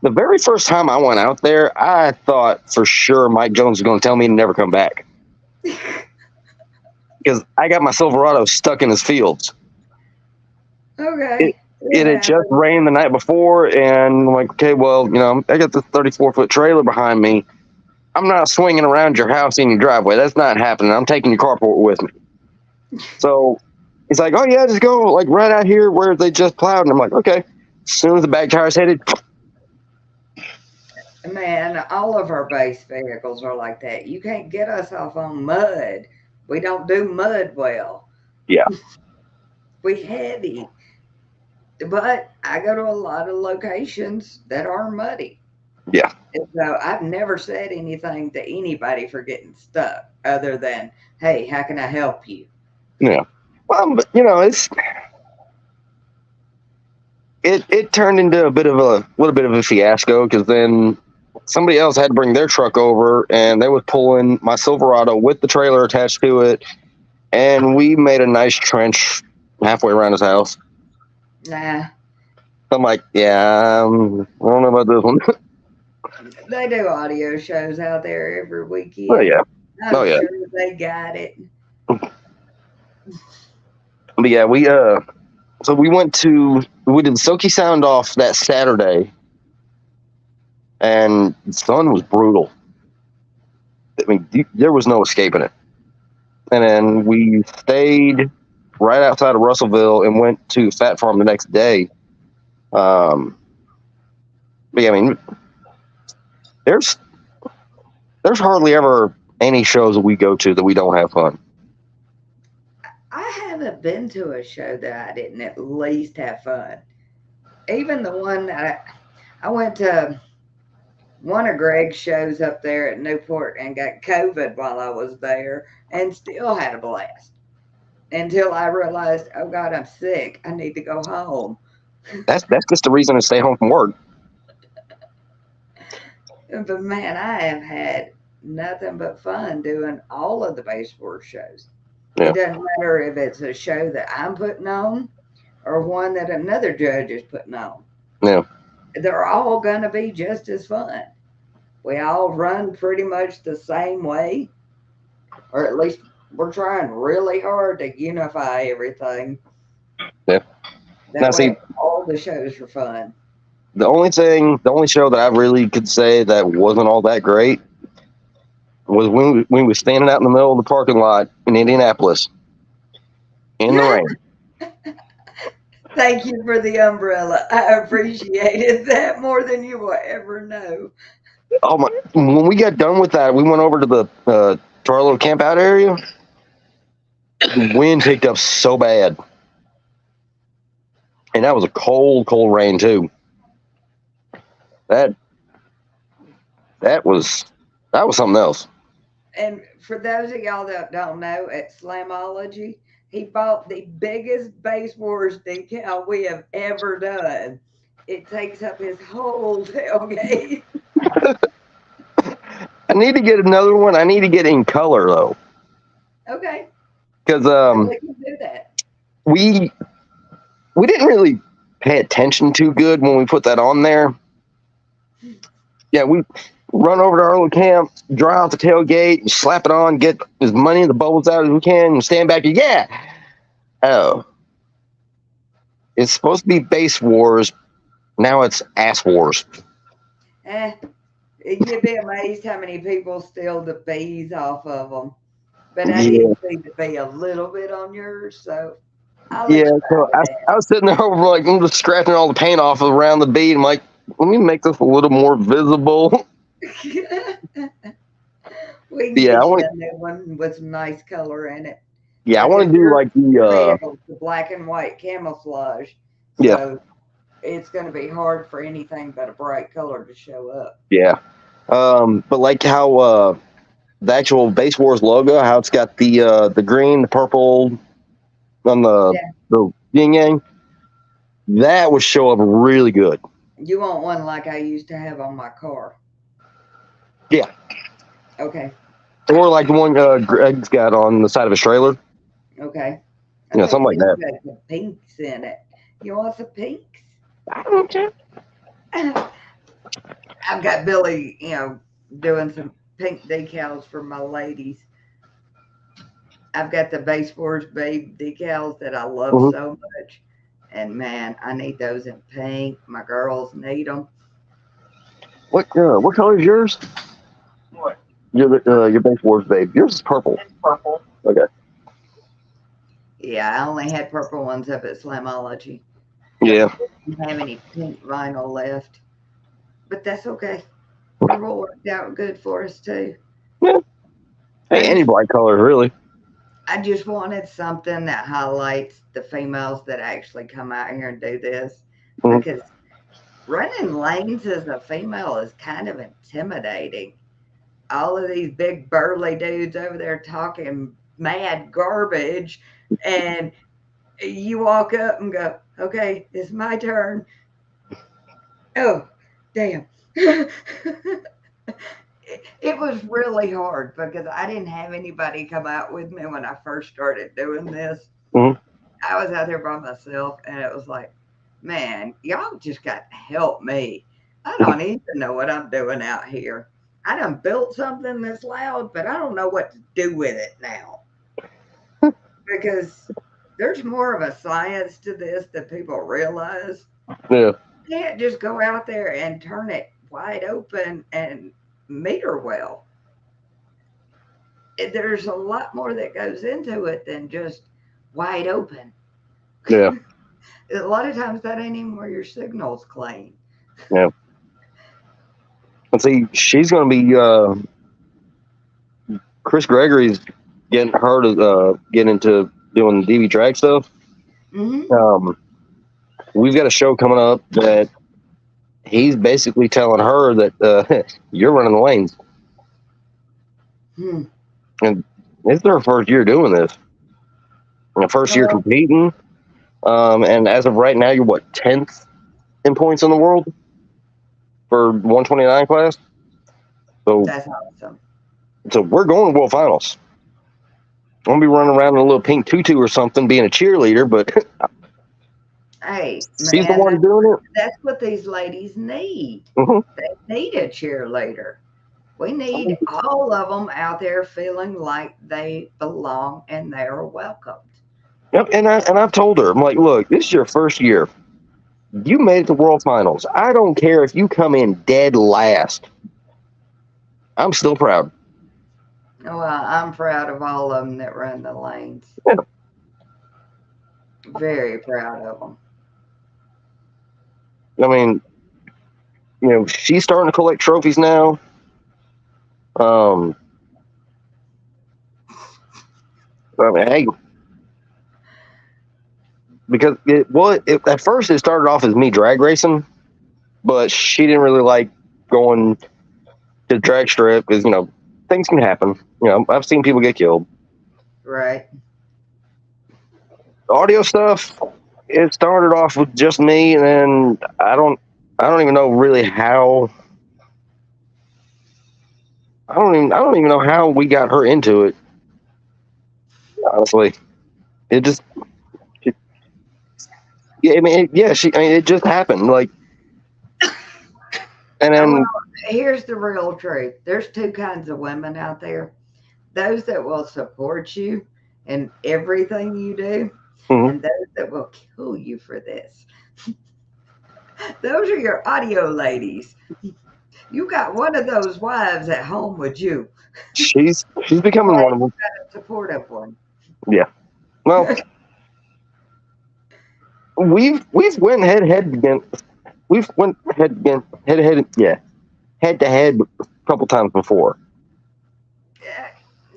the very first time I went out there, I thought for sure Mike Jones was going to tell me to never come back because I got my Silverado stuck in his fields. It, Okay. it It had just happened. rained the night before, and I'm like, okay, well, I got this 34-foot trailer behind me. I'm not swinging around your house in your driveway. That's not happening. I'm taking your carport with me. So he's like, oh, yeah, just go like right out here where they just plowed. And I'm like, okay. As soon as the back tire's headed, Man, all of our base vehicles are like that. You can't get us off on mud. We don't do mud well. yeah, We heavy. But I go to a lot of locations that are muddy. yeah, And so I've never said anything to anybody for getting stuck other than, hey, how can I help you? yeah. Well, but, it turned into a little bit of a fiasco because then somebody else had to bring their truck over and they was pulling my Silverado with the trailer attached to it, and we made a nice trench halfway around his house. Nah, I'm like, yeah, I don't know about this one. they do audio shows out there every Oh weekend. yeah, oh I'm yeah, sure they got it. but yeah, so we did Soki Sound Off that Saturday, and the sun was brutal. I mean, there was no escaping it. And then we stayed right outside of Russellville and went to Fat Farm the next day. Um, but yeah, I mean, there's hardly ever any shows that we go to that we don't have fun. I haven't been to a show that I didn't at least have fun. Even the one that I went to one of Greg's shows up there at Newport and got COVID while I was there and still had a blast until I realized, oh God, I'm sick. I need to go home. That's just the reason to stay home from work. But man, I have had nothing but fun doing all of the baseboard shows. It Yeah, doesn't matter if it's a show that I'm putting on or one that another judge is putting on. yeah, They're all going to be just as fun. We all run pretty much the same way, or at least we're trying really hard to unify everything. yeah. Now, That see, way, all the shows are fun. the only show that I really could say that wasn't all that great was when we were standing out in the middle of the parking lot in Indianapolis in the rain. Thank you for the umbrella. I appreciated that more than you will ever know. Oh my! When we got done with that, we went over to to our little camp out area. The wind picked up so bad, and that was a cold rain too. That that was that was something else. And for those of y'all that don't know, at Slamology, he bought the biggest base wars decal we have ever done. It takes up his whole tailgate. I need to get another one. I need to get in color though, Okay, because we can do that. we we didn't really pay attention too good when we put that on there. Yeah, we run over to our little camp, dry out the tailgate, slap it on, get as many of the bubbles out as we can, and stand back. Yeah. Oh, it's supposed to be base wars. Now it's ass wars. Eh, you'd be amazed how many people steal the bees off of them. But I Yeah. did see the bee a little bit on yours, so I'll let Yeah. you So I was sitting there over like I'm just scratching all the paint off around the bead. I'm like, let me make this a little more visible. have it. We can Yeah, I get you want. a new one with some nice color in it. Yeah, I want Because to do like your the. vehicle's the black and white camouflage. Yeah, So it's going to be hard for anything but a bright color to show up. yeah. But like how the actual Base Wars logo, how it's got the green, the purple on Yeah. the yin yang, that would show up really good. You want one like I used to have on my car. Yeah, Okay. or like the one Greg's got on the side of his trailer. Okay. I You know, think something like he's that. got some pinks in it. You want some pinks? I don't care. I've got Billy, doing some pink decals for my ladies. I've got the Base Wars Babe decals that I love Mm-hmm. so much. And man, I need those in pink. My girls need them. What color is yours? What? Your Base Wars babe. Yours is purple. It's purple. Okay. Yeah, I only had purple ones up at Slamology. Yeah. Didn't have any pink vinyl left. But that's okay. Purple worked out good for us too. Yeah. Hey, I any just bright color, really. I just wanted something that highlights the females that actually come out here and do this Mhm. because running lanes as a female is kind of intimidating. All of these big burly dudes over there talking mad garbage, and you walk up and go, "Okay, it's my turn." Oh, damn. It was really hard because I didn't have anybody come out with me when I first started doing this. Mhm. I was out there by myself, and it was like, man, y'all just got to help me. I don't even know what I'm doing out here. I done built something that's loud, but I don't know what to do with it now because there's more of a science to this than people realize. Yeah. You can't just go out there and turn it wide open and meter well. There's a lot more that goes into it than just wide open. Yeah. A lot of times that ain't even where your signal's clean. Yeah. And see, she's going to be Chris Gregory's getting her to get into doing DV drag stuff. Hmm. Um, we've got a show coming up that he's basically telling her that you're running the lanes, Hmm. and it's their first year doing this, and the first year Well, competing. And as of right now, you're what 10th in points in the world for 129 class. So, that's awesome. so we're going to world finals. I'm gonna be running around in a little pink tutu or something, being a cheerleader, but Hey, she's the man, one doing that's what these ladies need. it. Hmm. They need a cheerleader. We need all of them out there feeling like they belong and they're welcomed. Yep, and I've told her, I'm like, look, this is your first year. You made it to world finals. I don't care if you come in dead last. I'm still proud. Well, I'm proud of all of them that run the lanes. Yeah. Very proud of them. I mean, she's starting to collect trophies now. Um, I mean, hey, because at first it started off as me drag racing, but she didn't really like going to drag strip because things can happen. I've seen people get killed. Right. Audio stuff, it started off with just me, and then I don't even know really how. I don't even know how we got her into it. Honestly, it just yeah. It just happened. Like, and Oh, well, then here's the real truth. There's two kinds of women out there. Those that will support you in everything you do, mhm, and those that will kill you for this. Those are your audio ladies. You got one of those wives at home with you. she's becoming one of them. A supportive one. Yeah. Well, we've went head again. We've went head again head to head. Yeah, head to head a couple times before.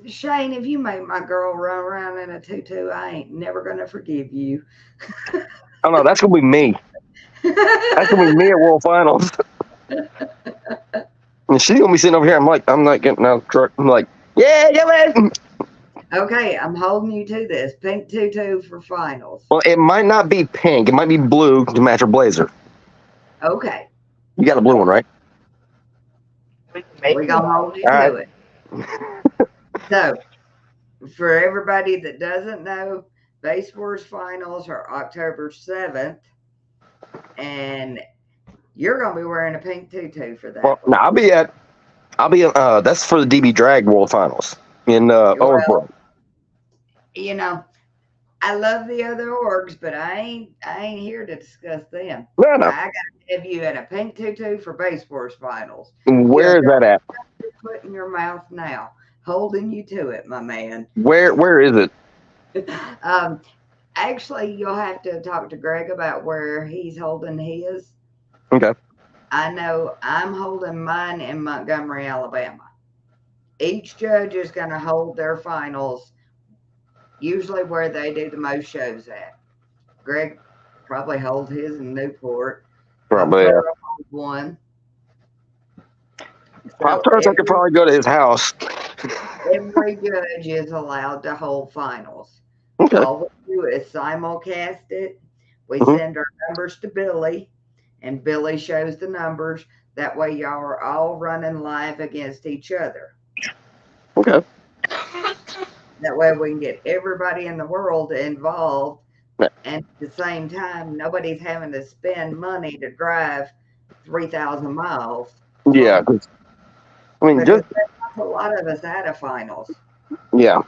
Shane, if you make my girl run around in a tutu, I ain't never gonna forgive you. Oh no, that's gonna be me. That's gonna be me at World Finals. And she's gonna be sitting over here. I'm not getting out of the truck. I'm like, yeah, get it. Okay, I'm holding you to this. Pink tutu for finals. Well, it might not be pink. It might be blue to match her blazer. Okay, You got a blue one, right? we're gonna hold you All to right. it. So, for everybody that doesn't know, Base Wars finals are October 7th, and you're gonna be wearing a pink tutu for that. Well, no, I'll be at. That's for the DB Drag World Finals in Well, Owensboro. you know, I love the other orgs, but I ain't here to discuss them. No, no. I gotta have you at a pink tutu for Base Wars finals. Where is that at? Put in your mouth now, holding you to it, my man. Where is it? Actually, you'll have to talk to Greg about where he's holding his. Okay. I know I'm holding mine in Montgomery, Alabama. Each judge is going to hold their finals usually where they do the most shows at. Greg probably holds his in Newport. Probably. Yeah. Holds one. Pop Tarts, I could probably go to his house. Every judge is allowed to hold finals. Okay. All we do is simulcast it. We Mhm. send our numbers to Billy, and Billy shows the numbers. That way, y'all are all running live against each other. Okay. That way, we can get everybody in the world involved. Yeah. And at the same time, nobody's having to spend money to drive 3,000 miles. Yeah. 'Cause, I mean, Because just that's a lot of us out of finals. yeah.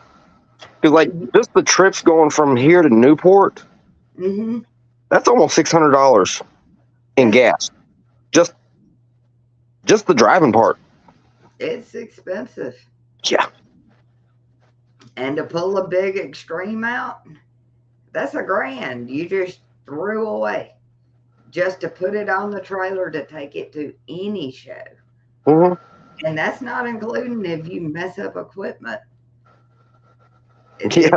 Because like just the trips going from here to Newport, Mm-hmm. that's almost $600 in gas. Just the driving part. It's expensive. Yeah. And to pull a big extreme out, that's $1,000 you just threw away just to put it on the trailer to take it to any show. Mm-hmm. And that's not including if you mess up equipment. Yeah.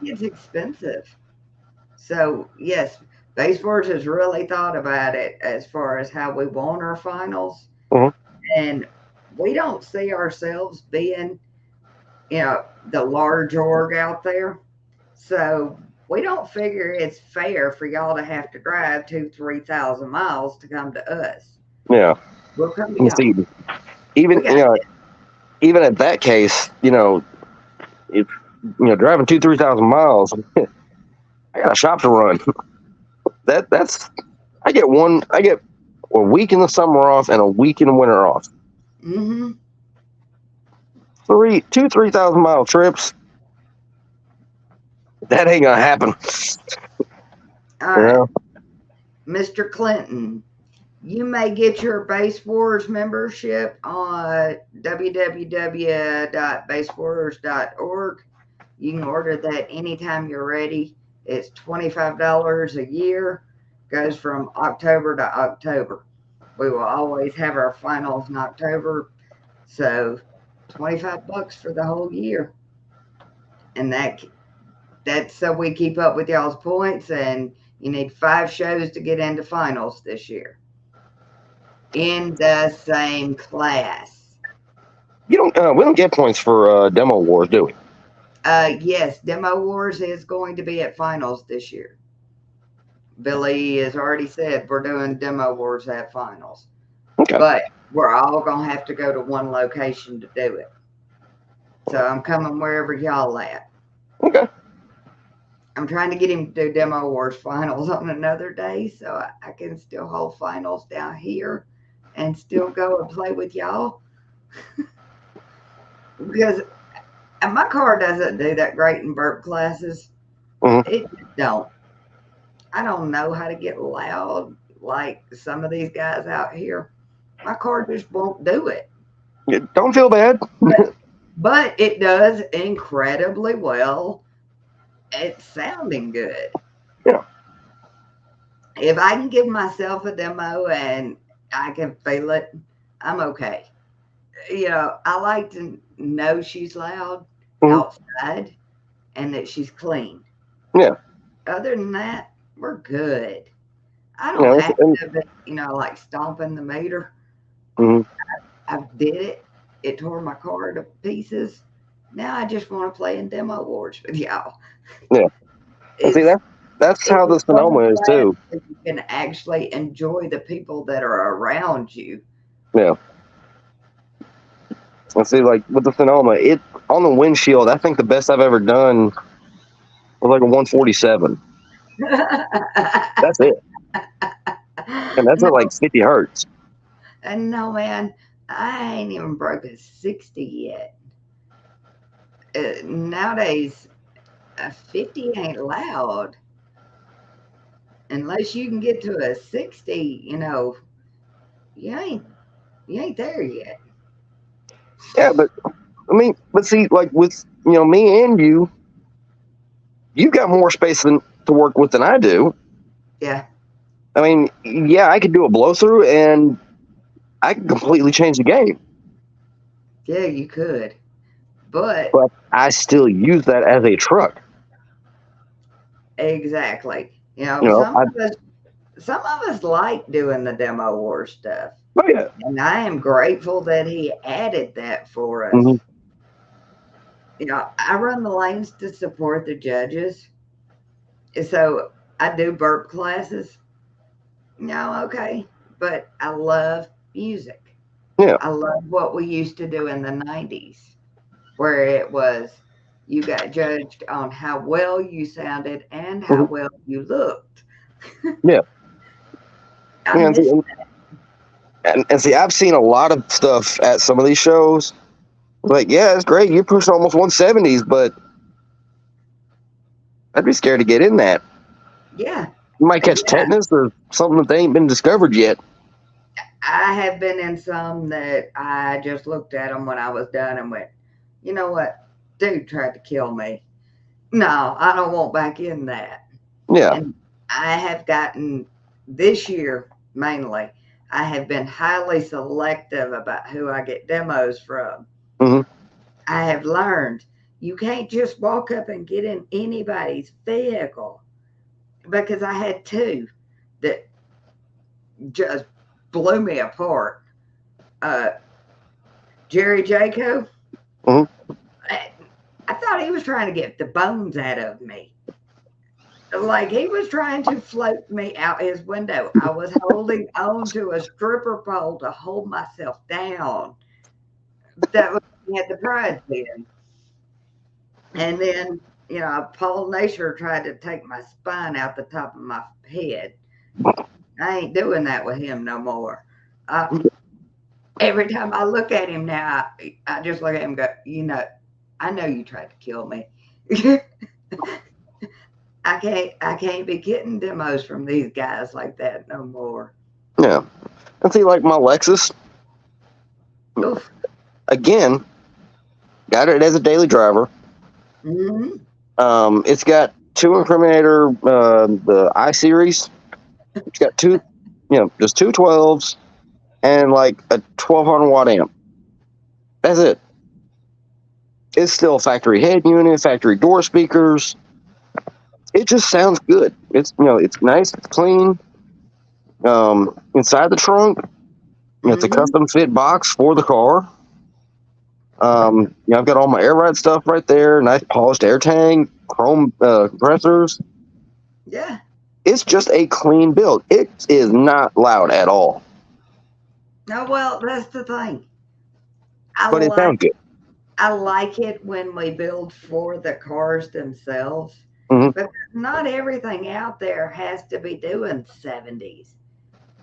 It's expensive. So, yes, Base Wars has really thought about it as far as how we want our finals. Mhm. And we don't see ourselves being, the large org out there. So we don't figure it's fair for y'all to have to drive 2,000-3,000 miles to come to us. Yeah. We'll come to You y'all. see, even even at that case, if driving 2,000-3,000 miles, I got a shop to run. That's I get a week in the summer off and a week in the winter off. Mm-hmm. 3,000 mile trips. That ain't gonna happen. All right. Mr. Clinton, you may get your Base Wars membership on www.basewars.org. You can order that anytime you're ready. It's $25 a year. Goes from October to October. We will always have our finals in October. So $25 for the whole year. And that's so we keep up with y'all's points, and you need 5 shows to get into finals this year in the same class. We don't get points for demo wars, do we? Yes, Demo Wars is going to be at finals this year. Billy has already said we're doing Demo Wars at finals. Okay. But we're all going to have to go to one location to do it. So I'm coming wherever y'all at. Okay. I'm trying to get him to do Demo Wars finals on another day so I can still hold finals down here and still go and play with y'all. Because my car doesn't do that great in burp classes. Mhm. It don't. I don't know how to get loud like some of these guys out here. My car just won't do it. Don't feel bad. But it does incredibly well. It's sounding good. Yeah. If I can give myself a demo and I can feel it, I'm okay. I like to know she's loud Mhm. outside and that she's clean. Yeah. Other than that, we're good. I You don't know, have and, to be, like stomping the meter. mhm, I did it. It tore my car to pieces. Now I just want to play in demo wars with y'all. yeah. And see, It's that's it's how a the fun Sonoma is class too. that you can actually enjoy the people that are around you. Yeah. And see, like with the Sonoma, it on the windshield, I think the best I've ever done was like a 147. That's it, and that's at No, like 50 hertz. and no, man, I ain't even broke a 60 yet. Nowadays, a 50 ain't loud unless you can get to a 60. You ain't you ain't there yet. Yeah, but I mean, but see, like with me and you got more space to work with than I do. Yeah, I mean, yeah, I could do a blow through and I could completely change the game, yeah, you could, but but I still use that as a truck. exactly. You know, Some of us like doing the demo war stuff, oh yeah, and I am grateful that he added that for us. hmm I run the lanes to support the judges, so I do burp classes. Okay, but I love music. yeah, I love what we used to do in the 90s, where it was you got judged on how well you sounded and how mhm, well you looked. yeah. I Yeah, and see, miss and see, I've seen a lot of stuff at some of these shows. Like, yeah, it's great. You're pushing almost 170s, but I'd be scared to get in that. Yeah, You might catch yeah. tetanus or something that they ain't been discovered yet. I have been in some that I just looked at them when I was done and went, you know what? Dude tried to kill me. No, I don't want back in that. Yeah. And I have gotten this year mainly, I have been highly selective about who I get demos from. hmm I have learned you can't just walk up and get in anybody's vehicle because I had two that just blew me apart. Uh, Jerry Jaco, hmm I, I thought he was trying to get the bones out of me. Like he was trying to float me out his window. I was holding on to a stripper pole to hold myself down. That was had the prize in. And then, Paul Nasher tried to take my spine out the top of my head. I ain't doing that with him no more. Every time I look at him now, I just look at him and go, I know you tried to kill me. I can't be getting demos from these guys like that no more. Yeah. And see, like my Lexus, Oof. again, got it as a daily driver. Hmm. It's got two incriminator, the I series. It's got two, just two 12s and like a 1200 watt amp. That's it. It's still factory head unit, factory door speakers. It just sounds good. It's nice, it's clean. Inside the trunk, it's a Hmm. custom fit box for the car. I've got all my air ride stuff right there. Nice polished air tank, chrome compressors. Yeah. It's just a clean build. It is not loud at all, No, well, that's the thing. I but it like sounds good. I like it when we build for the cars themselves, Hmm but not everything out there has to be doing 70s.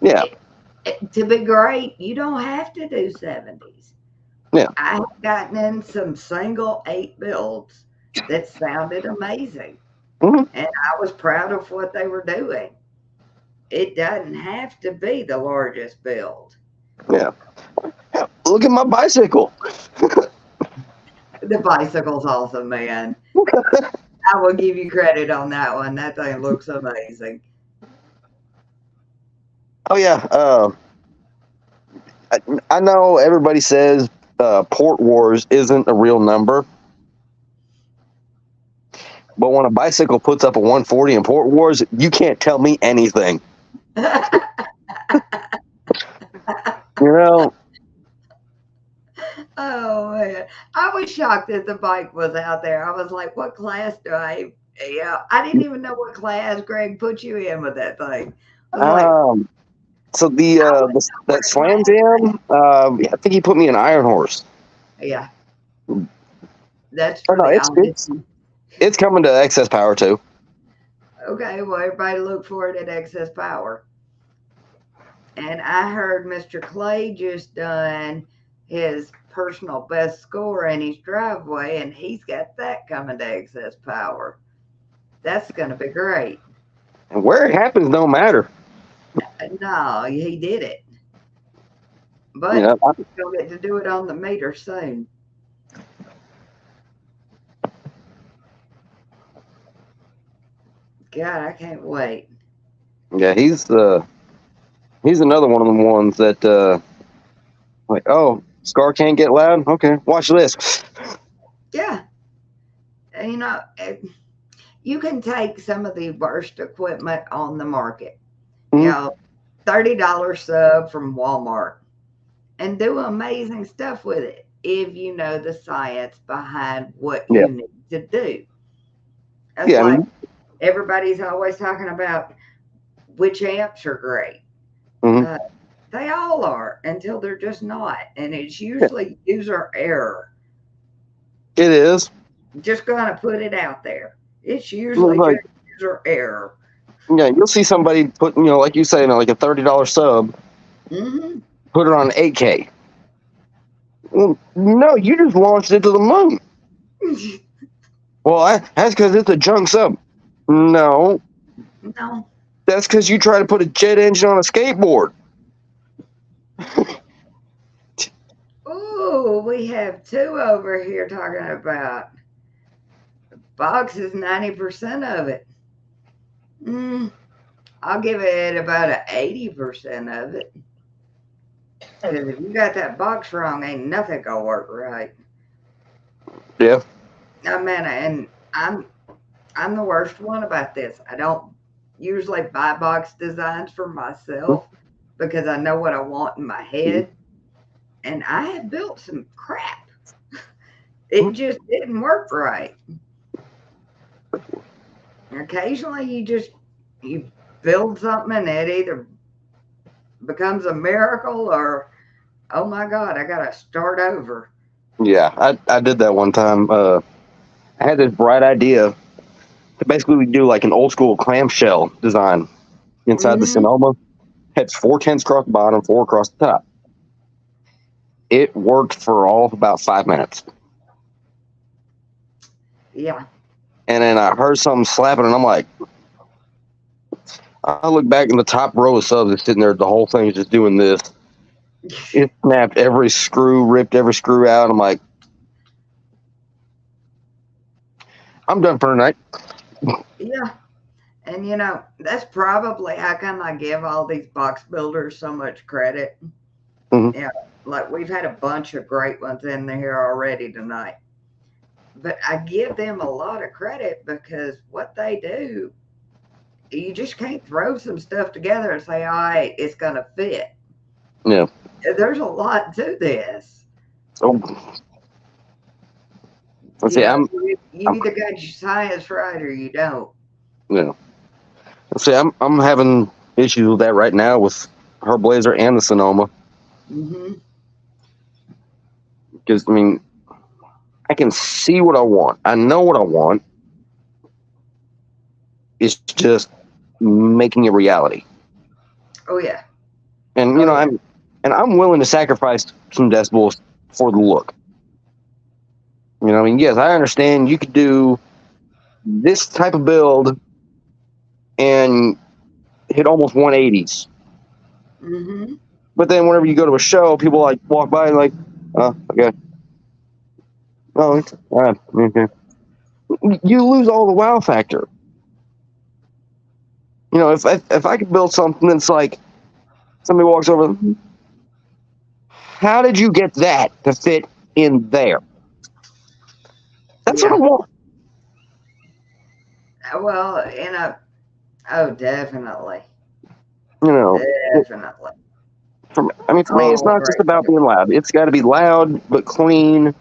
Yeah, To be great, you don't have to do 70s. yeah, I have gotten in some single 8 builds that sounded amazing, hmm and I was proud of what they were doing. It doesn't have to be the largest build. yeah. Look at my bicycle. The bicycle's awesome, man. I will give you credit on that one. That thing looks amazing. Oh yeah. I know everybody says Port Wars isn't a real number. But when a bicycle puts up a 140 in Port Wars, you can't tell me anything. You know, Oh man, I was shocked that the bike was out there. I was like, "What class do I?" Yeah, I didn't even know what class Greg put you in with that thing. I was like, um, so "I wouldn't know that what Slam class." Jam, I think he put me in Iron Horse. Yeah, that's Oh for no, the honest. it's coming to Excess Power too. Okay, well, everybody look for it at Excess Power. And I heard Mr. Clay just done his personal best score in his driveway, and he's got that coming to Excess Power. That's going to be great. And where it happens don't matter. No, he did it, You but know, he'll get to do it on the meter soon. God, I can't wait. yeah, he's another one of the ones that like, oh, Scar can't get loud. Okay, watch this. Yeah, and you can take some of the worst equipment on the market. You Mhm. know, $30 sub from Walmart and do amazing stuff with it if you know the science behind what Yeah, you need to do. It's yeah, I like mean, everybody's always talking about which amps are great. mhm. Uh, they all are until they're just not. And it's Yeah, usually user error. it is. Just going to put it out there. It's It's usually like, just user error. yeah, you'll see somebody put, like you say, like a $30 sub, Hmm. put it on 8K. Well, no, you just launched it to the moon. Well, that's because it's a junk sub. No, No. that's because you try to put a jet engine on a skateboard. Ooh, we have two over here talking about box is 90% of it. Mm, I'll give it about a 80% of it. Because if you got that box wrong, ain't nothing gonna work right. Yeah, I mean, and I'm the worst one about this. I don't usually buy box designs for myself because I know what I want in my head. And I have built some crap. It just didn't work right. Occasionally you build something and it either becomes a miracle or oh my god, I gotta start over. yeah, I did that one time. I had this bright idea to basically do like an old school clamshell design inside the Hmm. Sonoma. Had 4 tenths across the bottom, four across the top. It worked for all of about 5 minutes. Yeah. And then I heard something slapping, and I'm like, I look back in the top row of subs is sitting there, the whole thing is just doing this. It snapped every screw, ripped every screw out. I'm like, I'm done for tonight. Yeah. And that's probably how come I give all these box builders so much credit. Mhm. Yeah. Like we've had a bunch of great ones in here already tonight. But I give them a lot of credit because what they do, you just can't throw some stuff together and say, all right, it's gonna fit. Yeah. There's a lot to this. So let's see. You I'm, either got your science right or you don't. yeah. Let's see. I'm having issues with that right now with her Blazer and the Sonoma Hmm. because I mean, I can see what I want. I know what I want. It's just making it reality. Oh yeah. And Oh yeah. I'm willing to sacrifice some decibels for the look. I mean, yes, I understand you could do this type of build and hit almost 180s. Hmm. But then whenever you go to a show, people like walk by and like, oh, okay. Oh, okay. You lose all the wow factor. If I could build something that's like somebody walks over, how did you get that to fit in there? That's what I Yeah. want. Well, oh, definitely, You know, definitely. for me, it's Oh, not just great. about being loud. It's got to be loud but clean.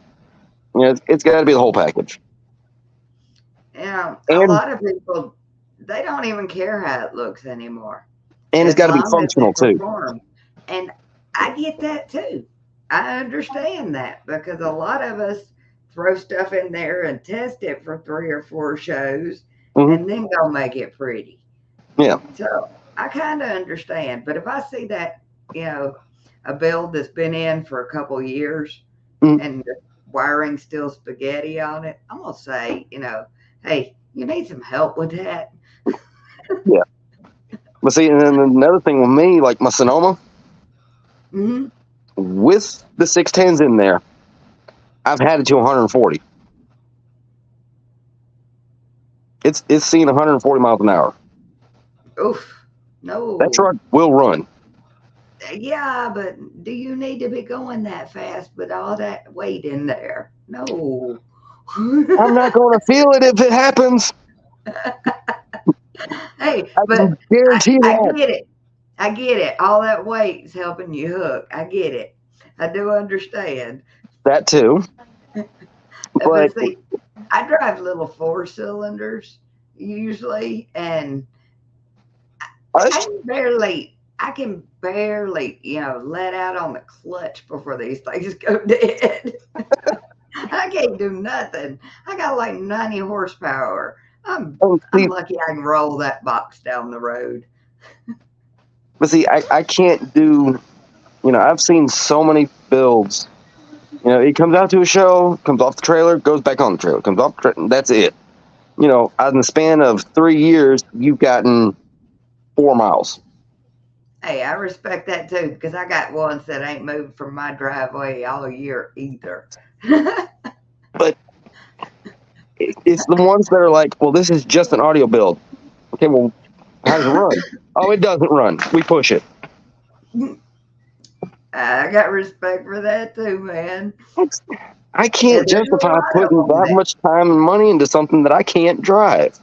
It's got to be the whole package. A And lot of people, they don't even care how it looks anymore, it's as got to be long as functional it too. performs. And I get that too. I understand that because a lot of us throw stuff in there and test it for 3 or 4 shows Hmm. and then go make it pretty. Yeah. So I kind of understand. But if I see that, you know, a build that's been in for a couple years Hmm. and the wiring's still spaghetti on it, I'm going to say, hey, you need some help with that. Yeah. But see, and then another thing with me, like my Sonoma, Hmm. with the 610s in there, I've had it to 140. It's seeing 140 miles an hour. Oof. That No. truck will run. Yeah, but do you need to be going that fast with all that weight in there? No. I'm not going to feel it if it happens. Hey, I but can guarantee I that. get it. I get it. All that weight's helping you hook. I get it. I do understand. That too. But But see, I drive little 4 cylinders usually, and us, I can barely, let out on the clutch before these things go dead. I can't do nothing. I got like 90 horsepower. I'm see, lucky I can roll that box down the road. but see, I can't do. I've seen so many builds. It comes out to a show, comes off the trailer, goes back on the trailer, comes off. That's it. In the span of 3 years, you've gotten 4 miles. Hey, I respect that too because I got ones that ain't moved from my driveway all year either. But it's the ones that are like, well, this is just an audio build. Okay, well, how does it run? Oh, it doesn't run. We push it. I got respect for that too, man. I Yeah, can't there's a justify lot of putting them that that much time and money into something that I can't drive.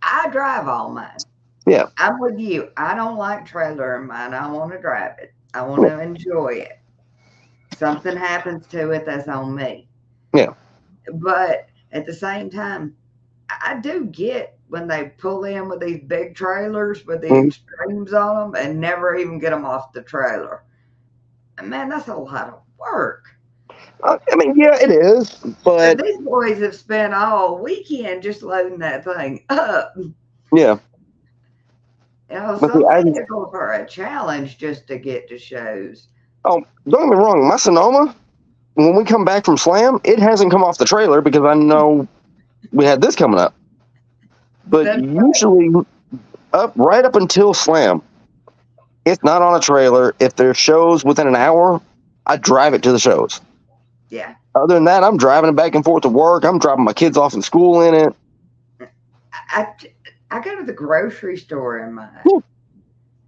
I drive all mine. Yeah, I'm with you. I don't like trailer in mine. I want to drive it. I want yeah, to enjoy it. Something happens to it, that's on me. yeah. But at the same time, I do get when they pull in with these big trailers with the Mhm. extremes on them and never even get them off the trailer. And man, that's a lot of work. I mean, yeah, it is, but These boys have spent all weekend just loading that thing up. yeah. But see, Some vehicles are a challenge just to get to shows. oh, don't get me wrong. My Sonoma, when we come back from Slam, it hasn't come off the trailer because I know we had this coming up. But That's usually, right up until Slam, it's not on a trailer. If there's shows within an hour, I drive it to the shows. yeah. Other than that, I'm driving it back and forth to work. I'm dropping my kids off in school in it. I, I go to the grocery store in mine.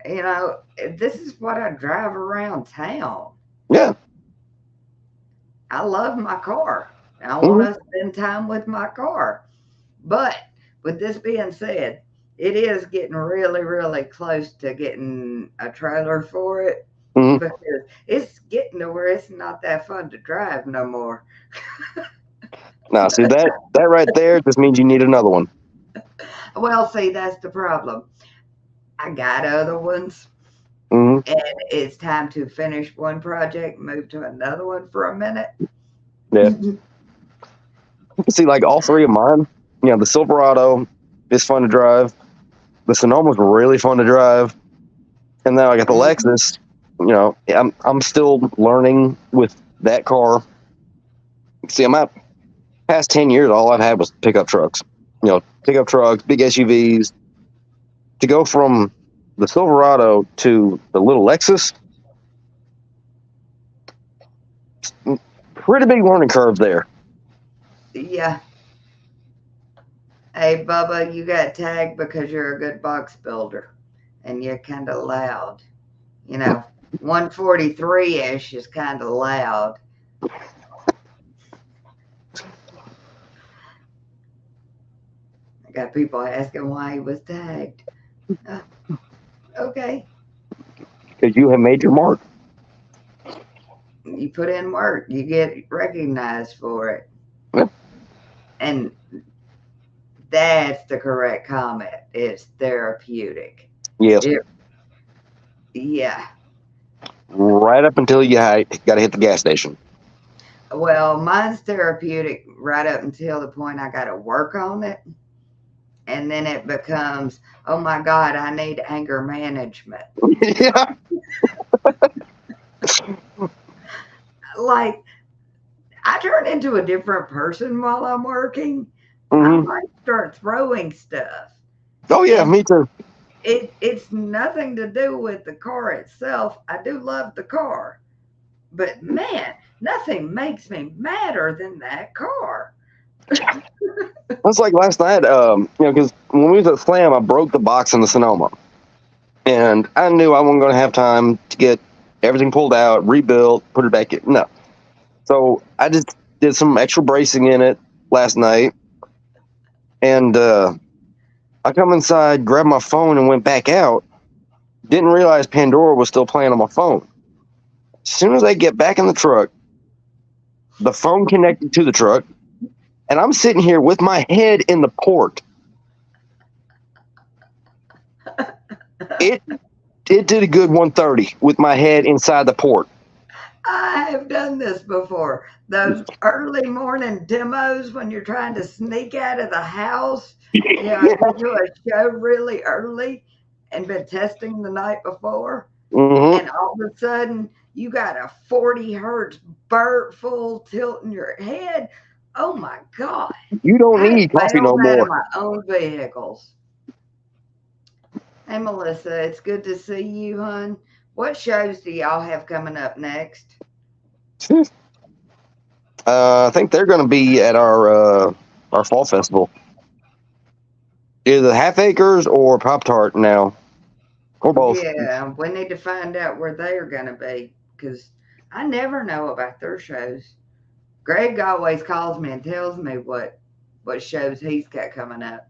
Yeah, This is what I drive around town. yeah. I love my car. I want Hmm. to spend time with my car. But with this being said, it is getting really, really close to getting a trailer for it Hmm. because it's getting to where it's not that fun to drive no more. Now, see that right there just means you need another one. Well, see, that's the problem. I got other ones, Hmm. and it's time to finish one project, move to another one for a minute. Yeah. See, like all three of mine, the Silverado is fun to drive. The Sonoma's really fun to drive, and now I got the Mhm. Lexus. I'm still learning with that car. See, I'm out past 10 years. All I've had was pickup trucks. Pickup trucks, big SUVs. To go from the Silverado to the little Lexus, pretty big learning curve there. Yeah. Hey, Bubba, you got tagged because you're a good box builder and you're kind of loud. You know, 143 ish is kind of loud. I got people asking why he was tagged. Uh, okay, Because you have made your mark. you put in work, you get recognized for it. Yep. And that's the correct comment. It's therapeutic. Yes. It, yeah. Right up until you got to hit the gas station. Well, mine's therapeutic right up until the point I got to work on it. And then it becomes, oh my God, I need anger management. Yeah. Like, I turn into a different person while I'm working. I Hmm. might start throwing stuff. Oh yeah, And me too. it's nothing to do with the car itself. I do love the car. But man, nothing makes me madder than that car. That's like last night. Because when we was at Slam, I broke the box in the Sonoma, and I knew I wasn't going to have time to get everything pulled out, rebuilt, put it back in. No, so I just did some extra bracing in it last night, and I come inside, grabbed my phone, and went back out. Didn't realize Pandora was still playing on my phone. As soon as I get back in the truck, the phone connected to the truck, and I'm sitting here with my head in the port. It it did a good 130 with my head inside the port. I have done this before. Those early morning demos when you're trying to sneak out of the house, to do a show really early and been testing the night before, Hmm. and all of a sudden you got a 40 hertz bird full tilt in your head. Oh my God. You don't I have need coffee no failed out of more. my own vehicles. Hey, Melissa, it's good to see you, hon. What shows do y'all have coming up next? I think they're going to be at our fall festival, either Half Acres or Pop Tart now, or both. Yeah, we need to find out where they are going to be because I never know about their shows. Greg always calls me and tells me what shows he's got coming up.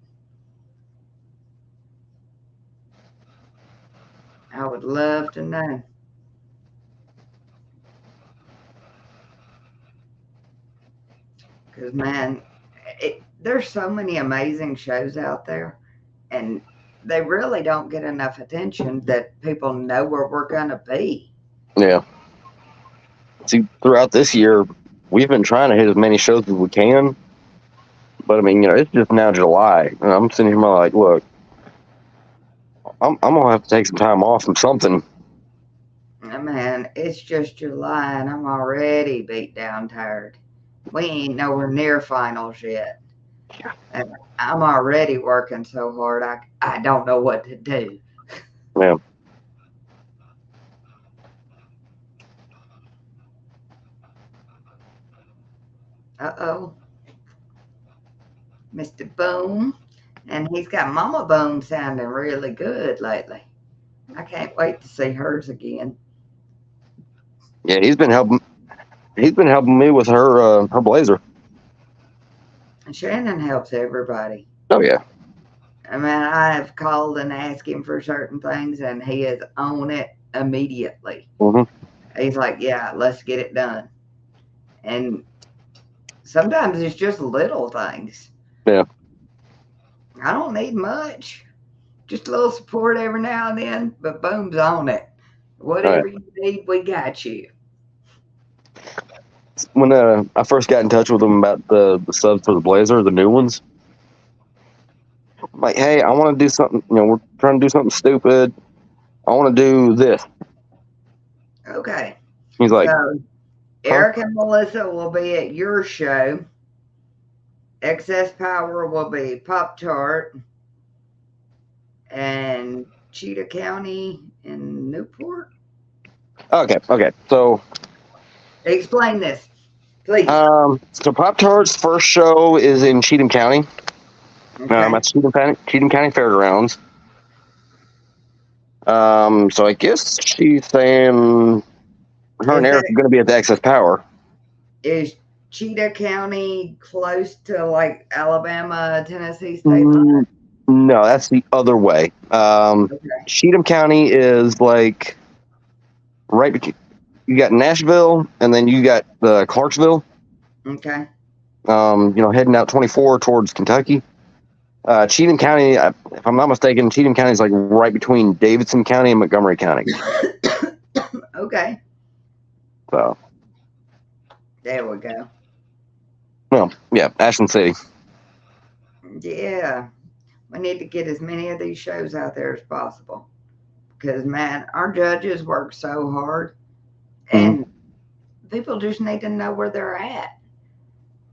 I would love to know because man, there's so many amazing shows out there, and they really don't get enough attention that people know where we're going to be. Yeah. See, throughout this year, we've been trying to hit as many shows as we can, but I mean, it's just now July, and I'm sitting here like, look, I'm gonna have to take some time off from something. Man, it's just July and I'm already beat down tired. We ain't nowhere near finals yet. And I'm already working so hard I don't know what to do. Yeah. Uh-oh. Mr. Boom. And he's got Mama Boom sounding really good lately. I can't wait to see hers again. Yeah, he's been helping. He's been helping me with her blazer. And Shannon helps everybody. Oh yeah. I mean, I have called and asked him for certain things, and he is on it immediately. Hmm. He's like, yeah, let's get it done. And sometimes it's just little things. Yeah. I don't need much, just a little support every now and then, but Boom's on it. Oh yeah. Whatever you need, we got you. When I first got in touch with him about the subs for the blazer, the new ones, I'm like, hey, I want to do something. We're trying to do something stupid. I want to do this. Okay. He's like, So huh? Eric and Melissa will be at your show. Excess Power will be Pop Tart and Cheetah County in Newport. Okay. So, Explain this, please. so Pop Tart's first show is in Cheatham County. Okay. At Cheatham County Fairgrounds. So I guess she's saying her and Is Eric that are going to be at the Excess Power. is Cheetah County close to like Alabama, Tennessee state line? Mm, no, that's the other way. Okay. Cheatham County is like right between. You got Nashville, and then you got Clarksville. Okay. Heading out 24 towards Kentucky. Cheatham County, if I'm not mistaken, Cheatham County is like right between Davidson County and Montgomery County. Okay. So, There we go. well, yeah, Ashland City. Yeah. We need to get as many of these shows out there as possible. Because, man, our judges work so hard. And people just need to know where they're at.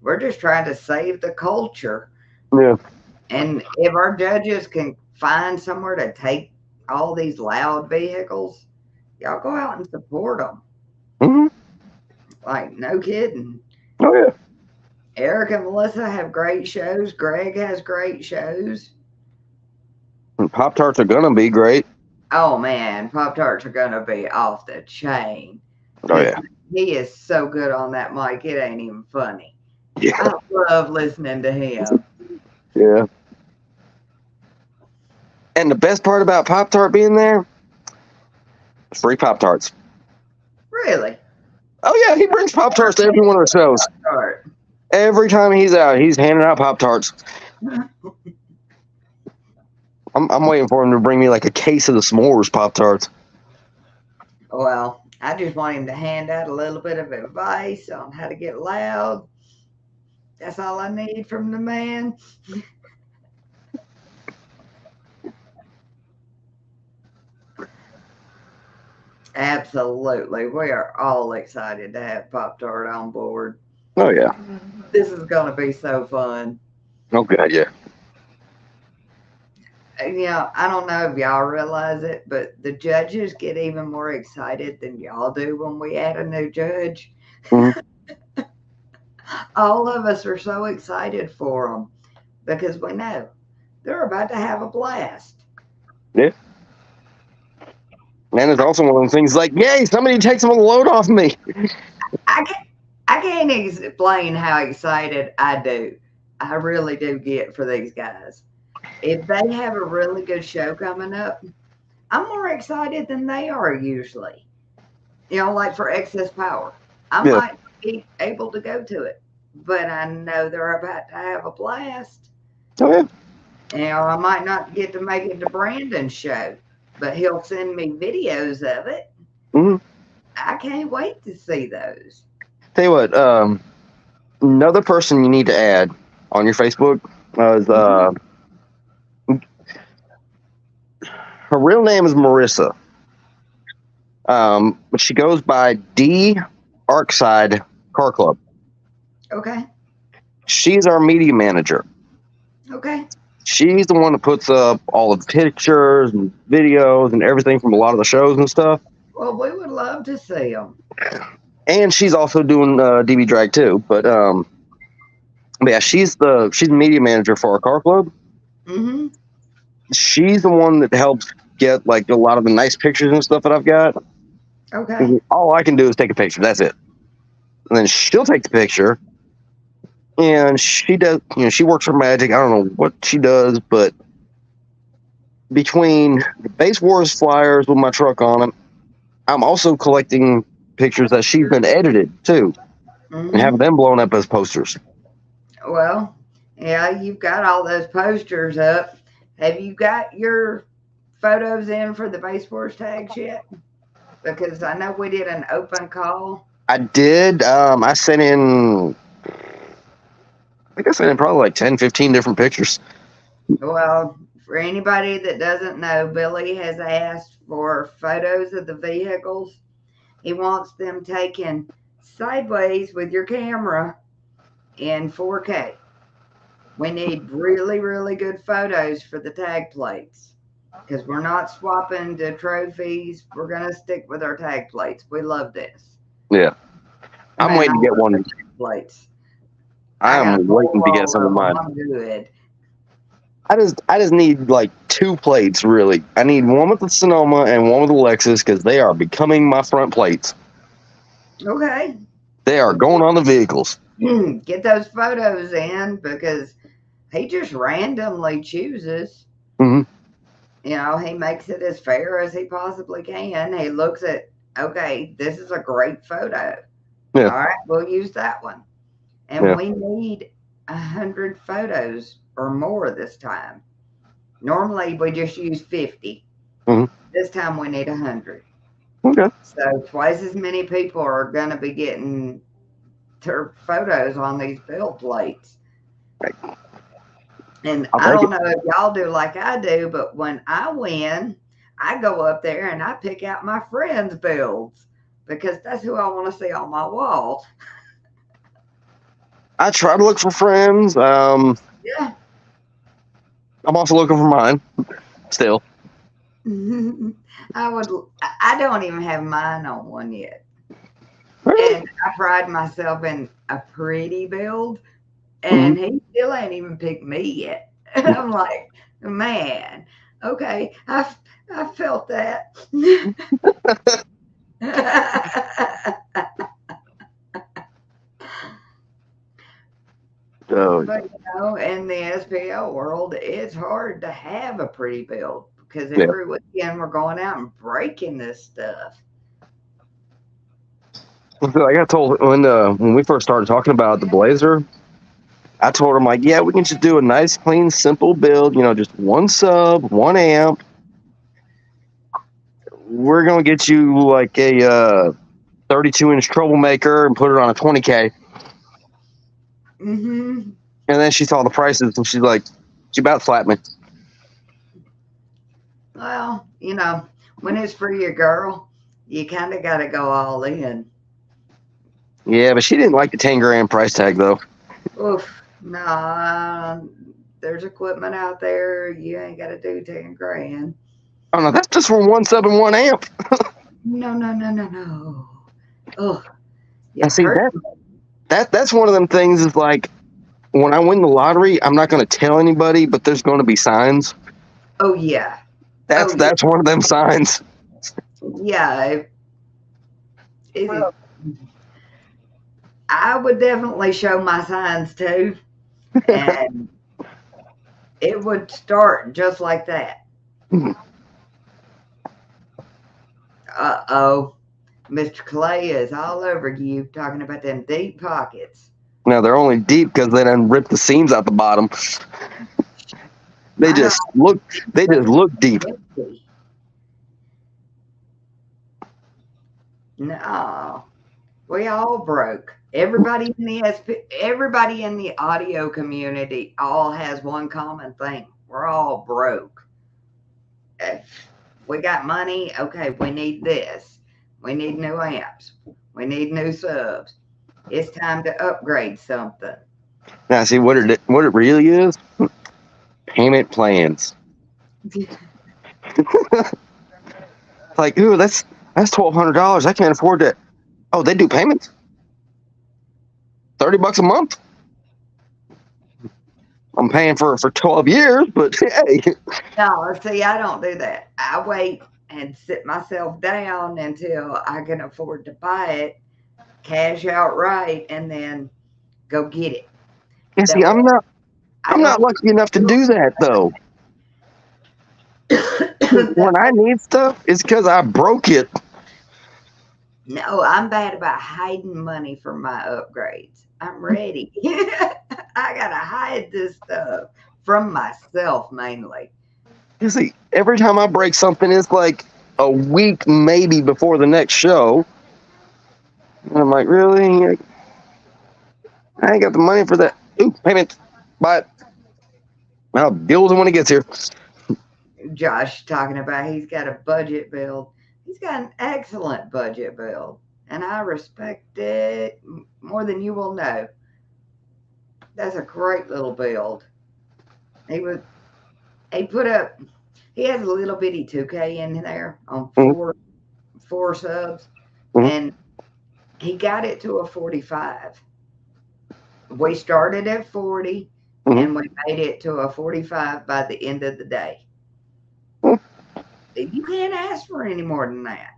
We're just trying to save the culture. Yeah. And if our judges can find somewhere to take all these loud vehicles, y'all go out and support them. Mm-hmm. Like, no kidding. Oh, yeah. Eric and Melissa have great shows. Greg has great shows. And Pop-Tarts are going to be great. Oh, man. Pop-Tarts are going to be off the chain. Oh, yeah. He is so good on that mic. It ain't even funny. Yeah. I love listening to him. Yeah. And the best part about Pop-Tart being there, free Pop-Tarts. Really? Oh, yeah, he brings Pop-Tarts to every one of the shows. Pop-Tart. Every time he's out, he's handing out Pop-Tarts. I'm waiting for him to bring me like a case of the s'mores Pop-Tarts. Well, I just want him to hand out a little bit of advice on how to get loud. That's all I need from the man. Absolutely. We are all excited to have Pop-Tart on board. Oh, yeah. This is going to be so fun. Oh, God, yeah. I don't know if y'all realize it, but the judges get even more excited than y'all do when we add a new judge. Mm-hmm. All of us are so excited for them because we know they're about to have a blast. Yeah. And it's also one of those things like, yay, somebody take some of the load off me. I can't explain how excited I do. I really do get for these guys. If they have a really good show coming up, I'm more excited than they are usually. Like for Excess Power. I might be able to go to it, but I know they're about to have a blast. Oh, yeah. I might not get to make it to Brandon's show, but he'll send me videos of it. Mm-hmm. I can't wait to see those. Tell you what, another person you need to add on your Facebook is her real name is Marissa, but she goes by D Arkside Car Club. Okay. She's our media manager. Okay. She's the one that puts up all the pictures and videos and everything from a lot of the shows and stuff. Well, we would love to see them. And she's also doing DB Drag too. But yeah, she's the media manager for our car club. Mm-hmm. She's the one that helps get like a lot of the nice pictures and stuff that I've got. Okay. All I can do is take a picture. That's it. And then she'll take the picture. And she does, she works for Magic. I don't know what she does, but between the Base Wars flyers with my truck on them, I'm also collecting pictures that she's been edited too, and having them blown up as posters. Well, yeah, you've got all those posters up. Have you got your photos in for the Base Wars tags yet? Because I know we did an open call. I did. I sent in, I think I sent in probably like 10, 15 different pictures. Well, for anybody that doesn't know, Billy has asked for photos of the vehicles. He wants them taken sideways with your camera in 4K. We need really, really good photos for the tag plates because we're not swapping the trophies. We're going to stick with our tag plates. We love this. Yeah. I'm waiting to get one. Plates. I'm waiting to get some of mine. Good. I just need like 2 plates, really. I need one with the Sonoma and one with the Lexus because they are becoming my front plates. Okay. They are going on the vehicles. get those photos in because he just randomly chooses. Hmm. He makes it as fair as he possibly can. He looks at, okay, this is a great photo. Yeah, All right, we'll use that one. And yeah. we need 100 photos or more this time. Normally we just use 50. Hmm. This time we need 100. Okay. So twice as many people are going to be getting their photos on these bill plates. And I'll I take don't it. know if y'all do like I do, but when I win, I go up there and I pick out my friends' builds because that's who I want to see on my wall. I try to look for friends. Yeah. I'm also looking for mine still. I would. I don't even have mine on one yet, and I pride myself in a pretty build, Mhm. and he still ain't even picked me yet. I'm like, man, okay, I felt that. Oh, But in the SPL world, it's hard to have a pretty build because yeah. every weekend we're going out and breaking this stuff. Like I told when we first started talking about the Blazer, I told him like, yeah, we can just do a nice, clean, simple build. Just one sub, one amp. We're gonna get you like a 32-inch troublemaker and put it on a 20K. Hmm. And then she saw the prices and she's like, she about slapped me. Well, when it's for your girl, you kind of got to go all in. Yeah, but she didn't like the 10 grand price tag though. Oof, nah, there's equipment out there. You ain't got to do 10 grand. I don't know. That's just for one sub and one amp. No, no, no, no, no. Oh, you I see hurt. that's one of them things is like when I win the lottery, I'm not going to tell anybody, but there's going to be signs. Oh, yeah. That's Oh, yeah. that's one of them signs. Yeah. It, I would definitely show my signs too. And it would start just like that. Uh-oh. Mr. Clay is all over you talking about them deep pockets. Now they're only deep because they done ripped the seams out the bottom. They I don't just look they just look deep. empty. No. We all broke. Everybody in the audio community all has one common thing. We're all broke. If we got money, okay, we need this. We need new amps. We need new subs. It's time to upgrade something. Now see what it really is? Payment plans. Like, ooh, that's $1,200. I can't afford that. Oh, they do payments? $30 a month? I'm paying for 12 years, but hey. No, see, I don't do that. I wait and sit myself down until I can afford to buy it, cash outright, and then go get it. Yeah, see, That way I I'm not don't. lucky enough to do that though. That When I need stuff, it's because I broke it. No, I'm bad about hiding money for my upgrades. I'm ready. I gotta hide this stuff from myself mainly. You see, every time I break something, it's like a week maybe before the next show. And I'm like, really? I ain't got the money for that. Ooh, payment. Buy it. I'll deal with it when it gets here. Josh talking about he's got a budget build. He's got an excellent budget build, and I respect it more than you will know. That's a great little build. He was he put up he has a little bitty 2K in there on Mm-hmm. four subs, Mm-hmm. and he got it to a 45. We started at 40 Mm-hmm. and we made it to a 45 by the end of the day. You can't ask for any more than that.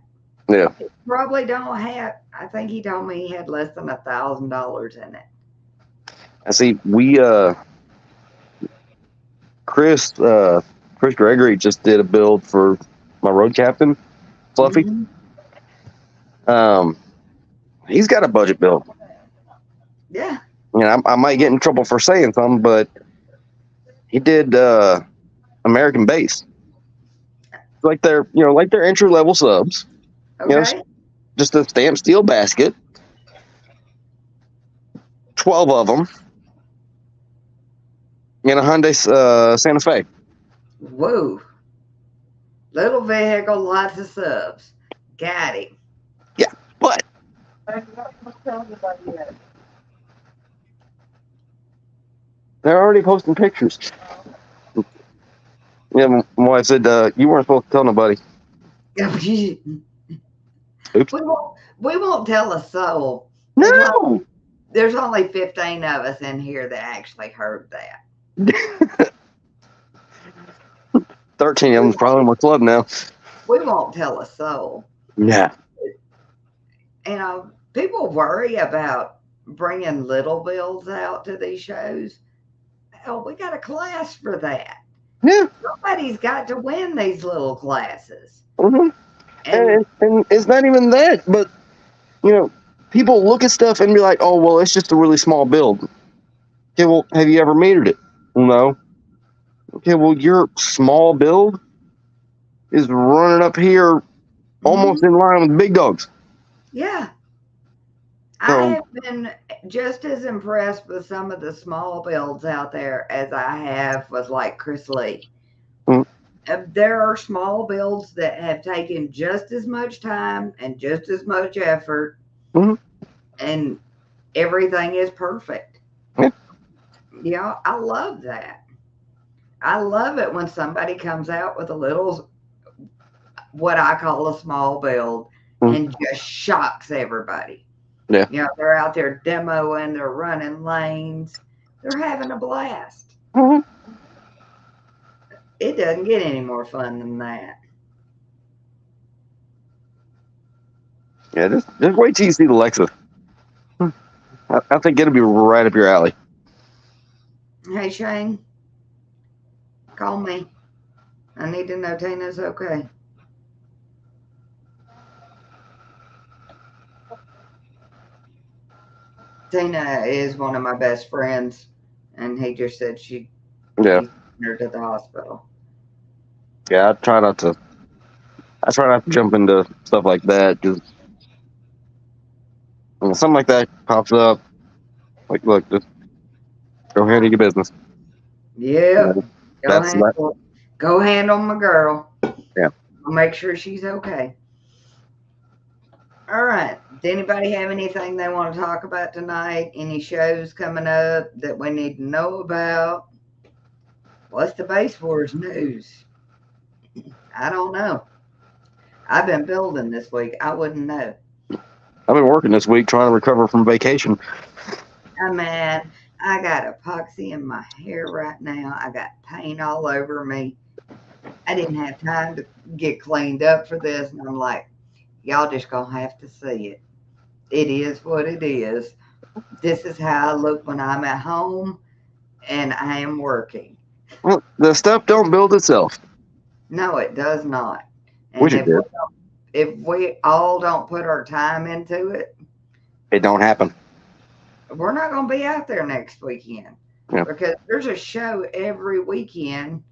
Yeah. Probably don't have, I think he told me he had less than $1,000 in it. see, Chris Gregory just did a build for my road captain, Fluffy. Mhm. He's got a budget build. Yeah. You know, I might get in trouble for saying something, but he did American base, like their entry level subs. You know, Okay. just a stamped steel basket, 12 of them, in a Hyundai Santa Fe. Whoa. Little vehicle, lots of subs. Got him. Yeah, but they're already posting pictures. Yeah, my wife said you weren't supposed to tell nobody. we Oops. won't tell a soul. No. There's only 15 of us in here that actually heard that. 13 of them's probably in my club now. We won't tell a soul. Yeah. You know, people worry about bringing little bills out to these shows. Hell, we got a class for that. Yeah. Somebody's got to win these little classes. Mm-hmm. And And it's not even that, but people look at stuff and be like, "Oh, well, it's just a really small build." Okay, well, have you ever metered it? No. Okay, well, your small build is running up here almost in line with big dogs. yeah, So- I have been just as impressed with some of the small builds out there as I have with like Chris Lee. Mm. There are small builds that have taken just as much time and just as much effort, Mhm. and everything is perfect. Yeah. Yeah, I love that. I love it when somebody comes out with a little, what I call a small build, Mhm. and just shocks everybody. Yeah. You know, they're out there demoing, they're running lanes, they're having a blast. Mhm. It doesn't get any more fun than that. Yeah, just wait till you see the Lexus. I think it'll be right up your alley. Hey, Shane, call me. I need to know Tina's okay. Tina is one of my best friends, and he just said he's Yeah. taking her to the hospital. Yeah, I try not to jump into stuff like that because when something like that pops up, like, look, just go ahead and do your business. Yep. That's Go handle my girl. Yeah. I'll make sure she's okay. All right. Does anybody have anything they want to talk about tonight? Any shows coming up that we need to know about? What's the Base Wars news? I don't know. I've been building this week. I wouldn't know. I've been working this week trying to recover from vacation. I'm mad. I got epoxy in my hair right now. I got paint all over me. I didn't have time to get cleaned up for this. And I'm like, y'all just gonna have to see it. It is what it is. This is how I look when I'm at home and I am working. Well, the stuff don't build itself. No, it does not. Which And it did. if we all don't put our time into it, It don't happen. we're not going to be out there next weekend. Yeah. Because there's a show every weekend,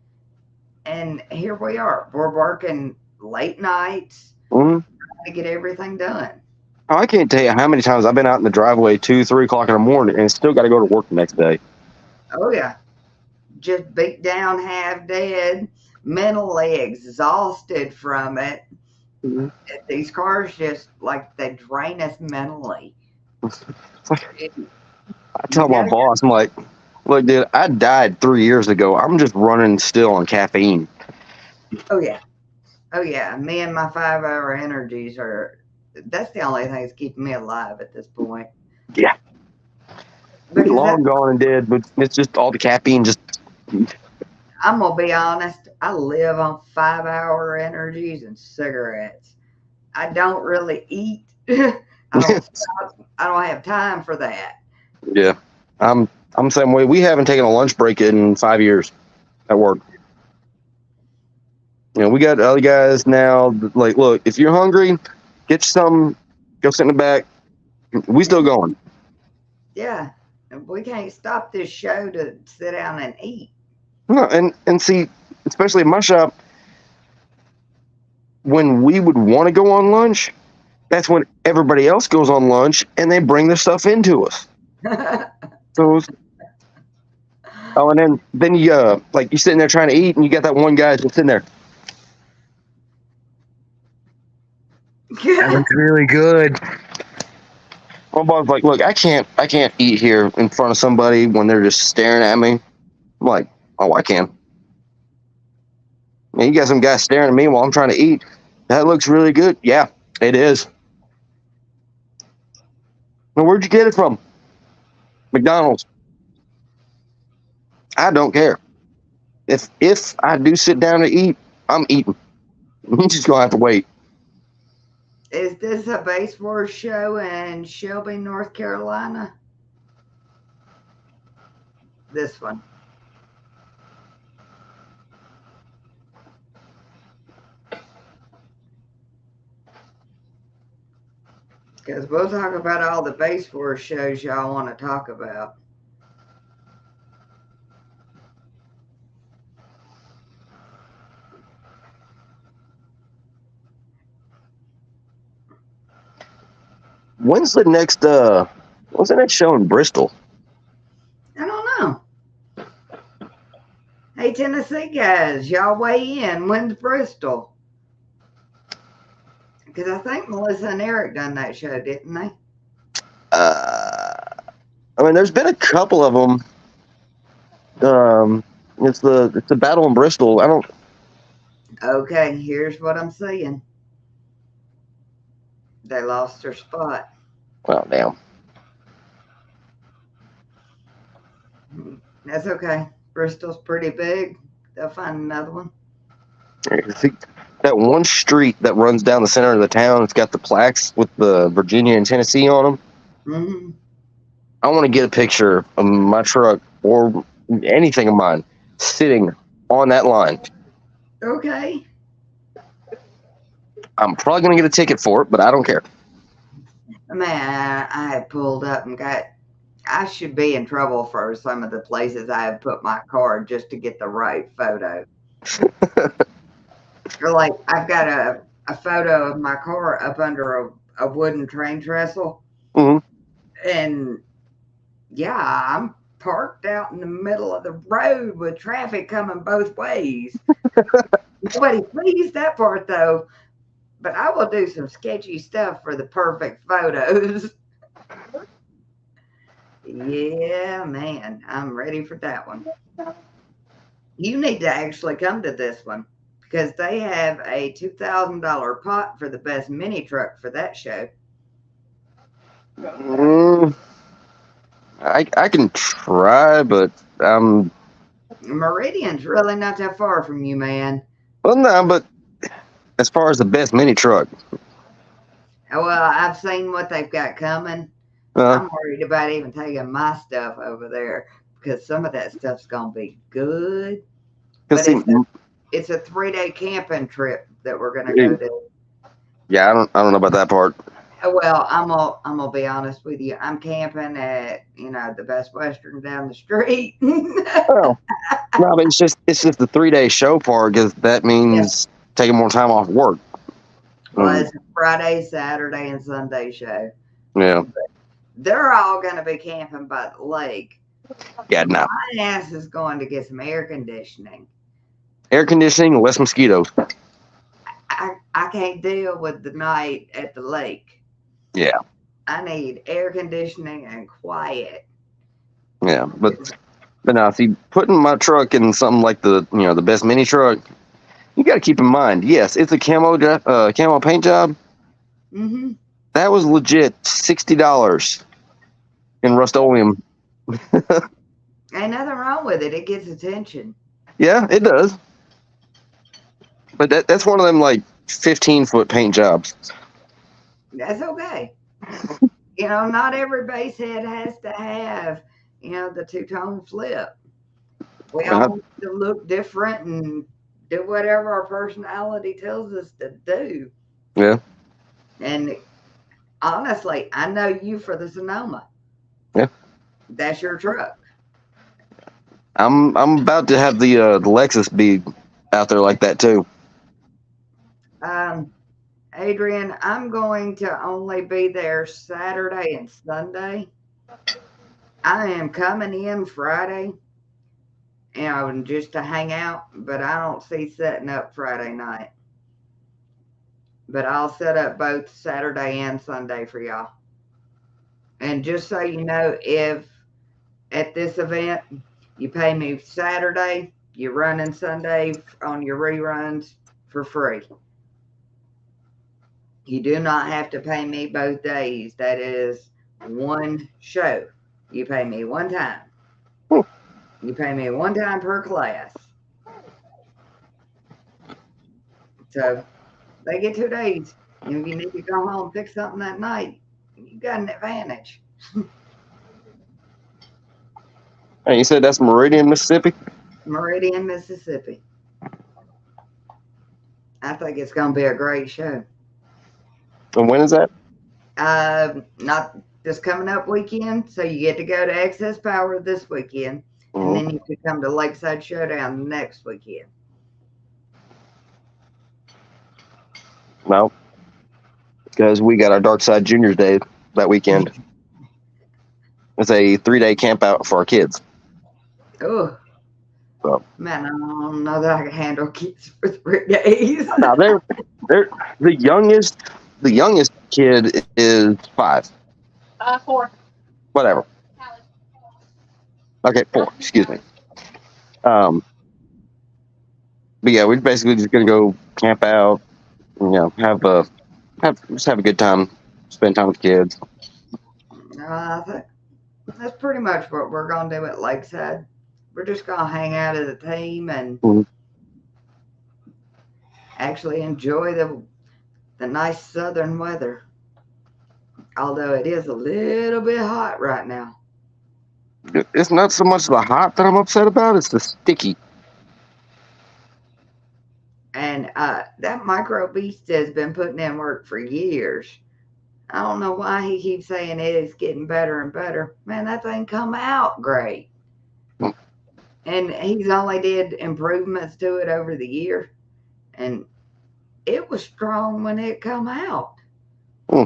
and here we are. We're working late nights Mhm. to get everything done. Oh, I can't tell you how many times I've been out in the driveway 2, 3 o'clock in the morning and still got to go to work the next day. Oh, yeah. Just beat down, half dead, mentally exhausted from it. Mhm. These cars just like they drain us mentally. I tell my boss, I'm like, look, dude, I died 3 years ago. I'm just running still on caffeine. Oh yeah. Oh yeah. Me and my 5-hour energies that's the only thing that's keeping me alive at this point. Yeah. Because Long gone and dead, but it's just all the caffeine just. I'm gonna be honest, I live on 5-hour energies and cigarettes. I don't really eat. I don't have time for that. Yeah. I'm I'm the same way. We haven't taken a lunch break in 5 years at work. We got other guys now. Like, look, if you're hungry, get you some. Go sit in the back. We still going. Yeah. We can't stop this show to sit down and eat. No, and see, especially in my shop, when we would want to go on lunch, that's when everybody else goes on lunch and they bring their stuff into us. So, and then you like you're sitting there trying to eat, and you got that one guy just sitting there. That looks really good. My boss like, look, I can't eat here in front of somebody when they're just staring at me. I'm like, oh, I can. Man, you got some guy staring at me while I'm trying to eat. That looks really good. Yeah, it is. Well, where'd you get it from? McDonald's. I don't care. If I do sit down to eat, I'm eating. You just gonna have to wait. Is this a Base Wars show in Shelby, North Carolina? This one. Because we'll talk about all the Base Wars shows y'all want to talk about. When's the next show in Bristol? I don't know. Hey, Tennessee guys, y'all weigh in. When's Bristol? Because I think Melissa and Eric done that show, didn't they? I mean, there's been a couple of them. It's the battle in Bristol. I don't. Okay, here's what I'm saying. They lost their spot. Well, damn. That's okay. Bristol's pretty big. They'll find another one. See, that one street that runs down the center of the town, it's got the plaques with the Virginia and Tennessee on them. Mm-hmm. I want to get a picture of my truck or anything of mine sitting on that line. Okay. I'm probably going to get a ticket for it, but I don't care. Man, I have pulled up and I should be in trouble for some of the places I have put my car just to get the right photo. Or like, I've got a photo of my car up under a wooden train trestle. Mm-hmm. And yeah, I'm parked out in the middle of the road with traffic coming both ways. Nobody sees that part though. But I will do some sketchy stuff for the perfect photos. Yeah, man, I'm ready for that one. You need to actually come to this one because they have a $2,000 pot for the best mini truck for that show. I can try, but Meridian's really not that far from you, man. Well, no, but as far as the best mini truck. Well, I've seen what they've got coming. I'm worried about even taking my stuff over there because some of that stuff's going to be good. But it's a 3-day camping trip that we're going to go do. Yeah, I don't know about that part. Well, I'm gonna be honest with you. I'm camping at the Best Western down the street. Well, no, but it's just the 3-day show part because that means taking more time off work. Well, it's a Friday, Saturday, and Sunday show. Yeah, but they're all gonna be camping by the lake. Yeah, no. My ass is going to get some air conditioning. Air conditioning, less mosquitoes. I can't deal with the night at the lake. Yeah. I need air conditioning and quiet. Yeah, but now, see, putting my truck in something like the best mini truck, you got to keep in mind, yes, it's a camo paint job. Mm-hmm. That was legit $60 in Rust-Oleum. Ain't nothing wrong with it. It gets attention. Yeah, it does. But that's one of them like 15-foot paint jobs. That's okay. Not every base head has to have the two-tone flip. We I, all want to look different and do whatever our personality tells us to do. yeah, And honestly, I know you for the Sonoma. yeah. That's your truck. I'm about to have the Lexus be out there like that too. Um, Adrian, I'm going to only be there Saturday and Sunday. I am coming in Friday, just to hang out, but I don't see setting up Friday night. But I'll set up both Saturday and Sunday for y'all. And just so you know, if at this event you pay me Saturday, you're running Sunday on your reruns for free. You do not have to pay me both days. That is one show. You pay me one time. Hmm. You pay me one time per class. So they get 2 days. And if you need to go home and fix something that night, you got an advantage. Hey, you said that's Meridian, Mississippi? Meridian, Mississippi. I think it's going to be a great show. And when is that? Not this coming up weekend, so you get to go to Excess Power this weekend, and then you could come to Lakeside Showdown next weekend. No, because we got our Dark Side Juniors Day that weekend. It's a 3-day camp out for our kids. Oh, So, man, I don't know that I can handle kids for 3 days. now they're the youngest. The youngest kid is 5. 4. Whatever. Okay, 4. Excuse me. But yeah, we're basically just gonna go camp out. Just have a good time, spend time with kids. I think that's pretty much what we're going to do at Lakeside. We're just going to hang out as a team and Mhm. actually enjoy the nice southern weather. Although it is a little bit hot right now. It's not so much the hot that I'm upset about; it's the sticky. And that micro beast has been putting in work for years. I don't know why he keeps saying it is getting better and better. Man, that thing come out great. And he's only did improvements to it over the year. And it was strong when it come out. Hmm.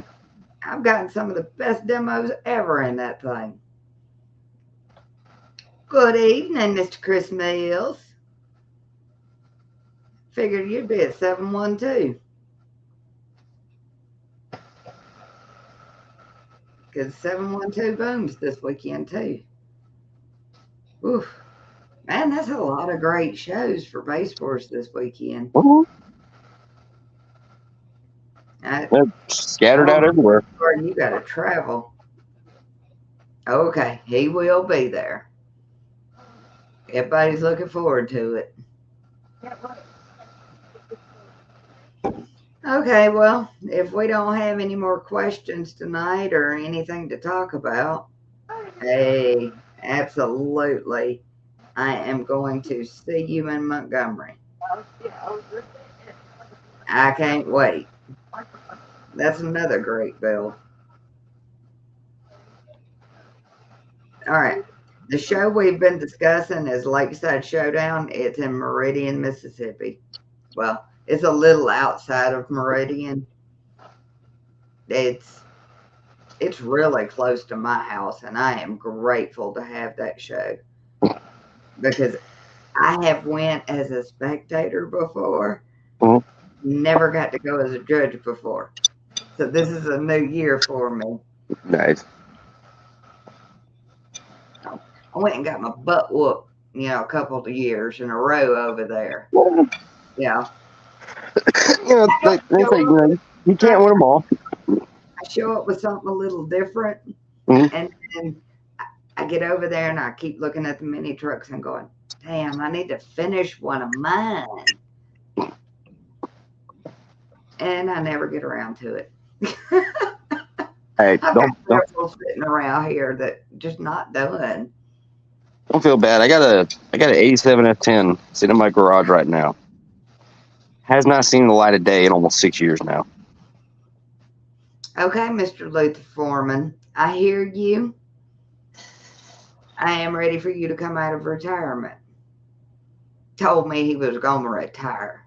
I've gotten some of the best demos ever in that thing. Good evening, Mr. Chris Mills. Figured you'd be at 712. Because 712 booms this weekend, too. Oof. Man, that's a lot of great shows for Base Force this weekend. Mhm. They're scattered out everywhere. You got to travel. Okay, he will be there. Everybody's looking forward to it. Okay, well, if we don't have any more questions tonight or anything to talk about, hey, absolutely, I am going to see you in Montgomery. I can't wait. That's another great bill. All right. The show we've been discussing is Lakeside Showdown. It's in Meridian, Mississippi. Well, it's a little outside of Meridian. It's really close to my house, and I am grateful to have that show because I have went as a spectator before. Mhm. Never got to go as a judge before. So this is a new year for me. Nice. I went and got my butt whooped, a couple of years in a row over there. Yeah. They say you can't win them all. I show up with something a little different, Mhm. and I get over there and I keep looking at the mini trucks and going, damn, I need to finish one of mine. And I never get around to it. Hey, I've don't got several sitting around here that just not done. Don't feel bad. I got an 87 F10 sitting in my garage right now. Has not seen the light of day in almost 6 years now. Okay, Mr. Luther Foreman, I hear you. I am ready for you to come out of retirement. Told me he was going to retire.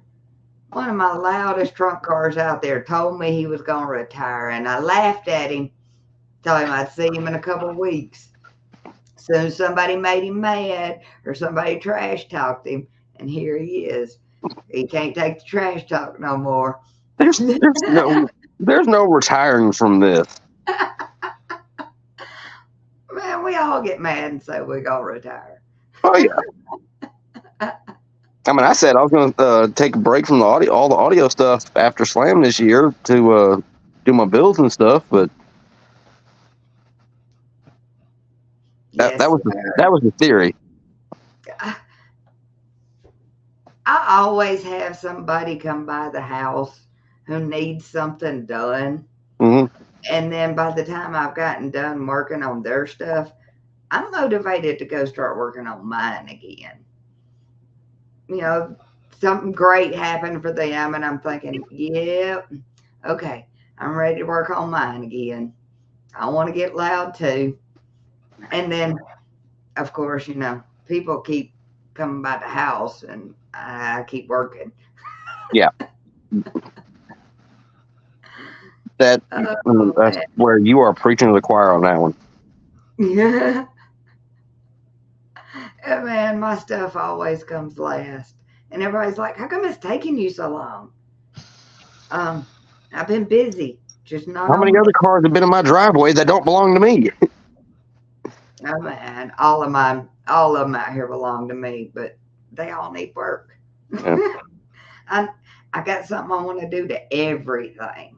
One of my loudest trunk cars out there told me he was going to retire, and I laughed at him, told him I'd see him in a couple of weeks. Soon as somebody made him mad or somebody trash talked him, and here he is. He can't take the trash talk no more. There's no retiring from this. Man, we all get mad and say we're going to retire. Oh yeah. I mean, I said I was going to take a break from all the audio stuff after Slam this year to do my builds and stuff, but that was the theory. I always have somebody come by the house who needs something done. Mm-hmm. And then by the time I've gotten done working on their stuff, I'm motivated to go start working on mine again. You know, something great happened for them, and I'm thinking, yep, okay, I'm ready to work on mine again. I want to get loud too. And then, of course, people keep coming by the house, and I keep working. Yeah. That's where you are preaching to the choir on that one. Yeah. Man, my stuff always comes last. And everybody's like, how come it's taking you so long? I've been busy. Just not. How many other cars have been in my driveway that don't belong to me? Oh man, all of them out here belong to me, but they all need work. Yeah. I got something I want to do to everything.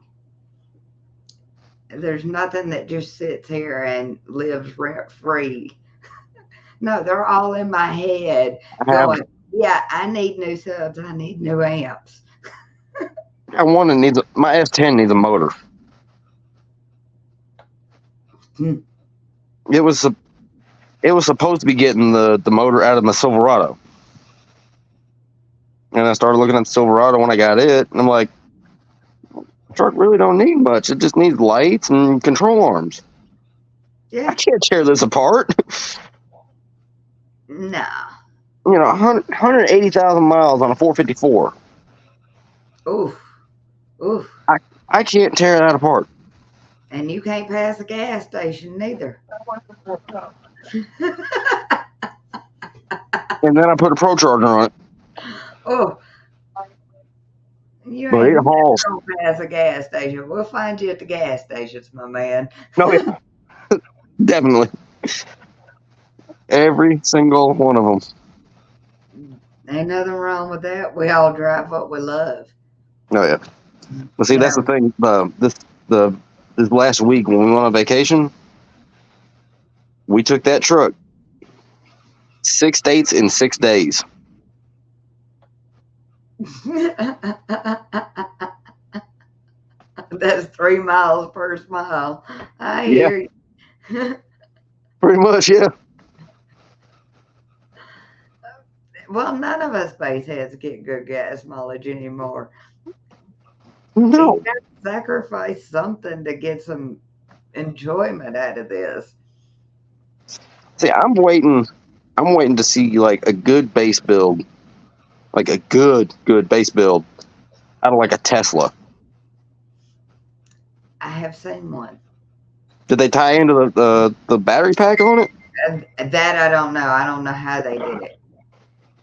There's nothing that just sits here and lives rent free. No, they're all in my head going, yeah, I need new subs. I need new amps. I want to my S10 needs a motor. It was supposed to be getting the motor out of my Silverado. And I started looking at the Silverado when I got it, and I'm like, truck really don't need much. It just needs lights and control arms. Yeah. I can't tear this apart. No. 180,000 miles on a 454. Oof. I can't tear that apart. And you can't pass a gas station neither. And then I put a Pro Charger on it. Oh. You ain't gonna pass a gas station. We'll find you at the gas stations, my man. No, yeah. Definitely. Every single one of them. Ain't nothing wrong with that. We all drive what we love. Oh yeah. Well, see, that's the thing. This last week when we went on vacation, we took that truck 6 states in 6 days. That's 3 miles per mile. I hear you. Pretty much, yeah. Well, none of us space heads get good gas mileage anymore. No. You gotta sacrifice something to get some enjoyment out of this. See, I'm waiting to see like a good base build, like a good base build out of like a Tesla. I have seen one. Did they tie into the battery pack on it? That I don't know. I don't know how they did it.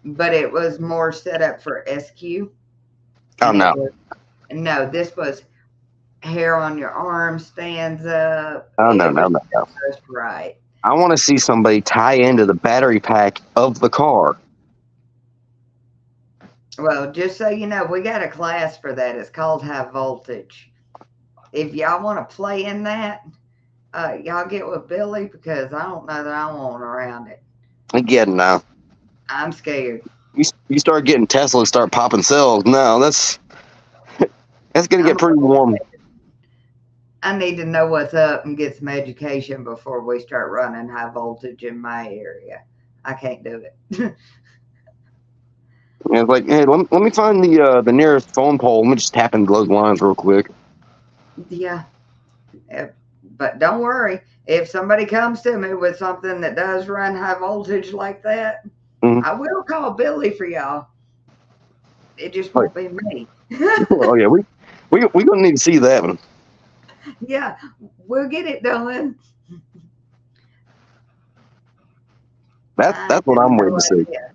But it was more set up for SQ. Oh, no. No, this was hair on your arm, stands up. Oh, no. Just right. I want to see somebody tie into the battery pack of the car. Well, just so you know, we got a class for that. It's called high voltage. If y'all want to play in that, y'all get with Billy because I don't know that I want around it. Again, no. I'm scared. You start getting Teslas, start popping cells. No, that's going to get pretty warm. I need to know what's up and get some education before we start running high voltage in my area. I can't do it. And it's like, hey, let me find the nearest phone pole. Let me just tap into those lines real quick. Yeah. eh, But don't worry. If somebody comes to me with something that does run high voltage like that, Mm-hmm. I will call Billy for y'all. It just Like, won't be me. oh yeah, we gonna need to see that one. Yeah, we'll get it done. I That's what have I'm waiting no to see. idea.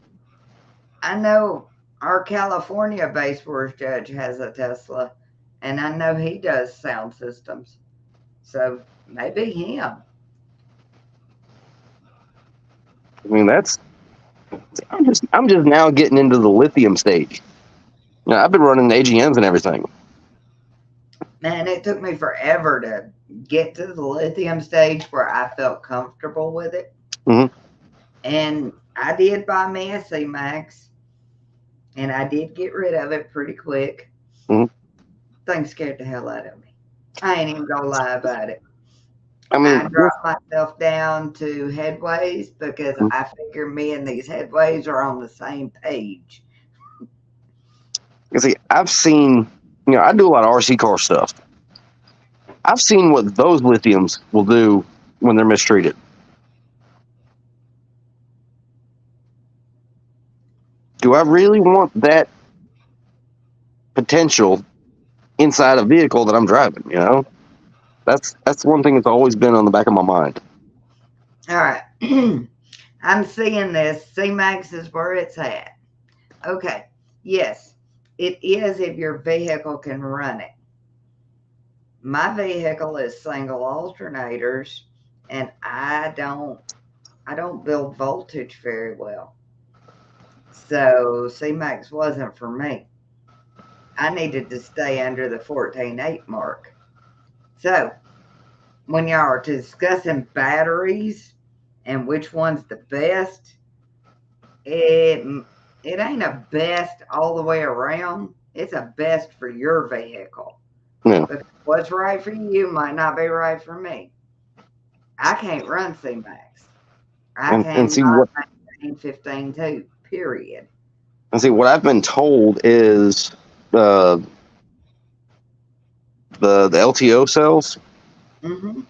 I know our California base force judge has a Tesla, and I know he does sound systems. So maybe him. I mean, I'm just now getting into the lithium stage. You know, I've been running AGMs and everything. Man, it took me forever to get to the lithium stage where I felt comfortable with it. Mm-hmm. And I did buy me a C Max, and I did get rid of it pretty quick. Mm-hmm. Thing scared the hell out of me. I ain't even gonna lie about it. I I mean, dropped myself down to headways because I figure me and these headways are on the same page. you see, I've seen, you know, I do a lot of RC car stuff. I've seen what those lithiums will do when they're mistreated. Do I really want that potential inside a vehicle that I'm driving? You know, that's one thing that's always been on the back of my mind. All right. I'm seeing this. C Max is where it's at. Okay. Yes, it is if your vehicle can run it. My vehicle is single alternators, and I don't build voltage very well. So C Max wasn't for me. I needed to stay under the 14.8 mark. So when y'all are discussing batteries and which one's the best, it it ain't a best all the way around. It's a best for your vehicle. Yeah, But what's right for you might not be right for me. I can't run C Max. I and see cannot what maintain 15.2. Period. what I've been told is the the LTO cells. Hmm.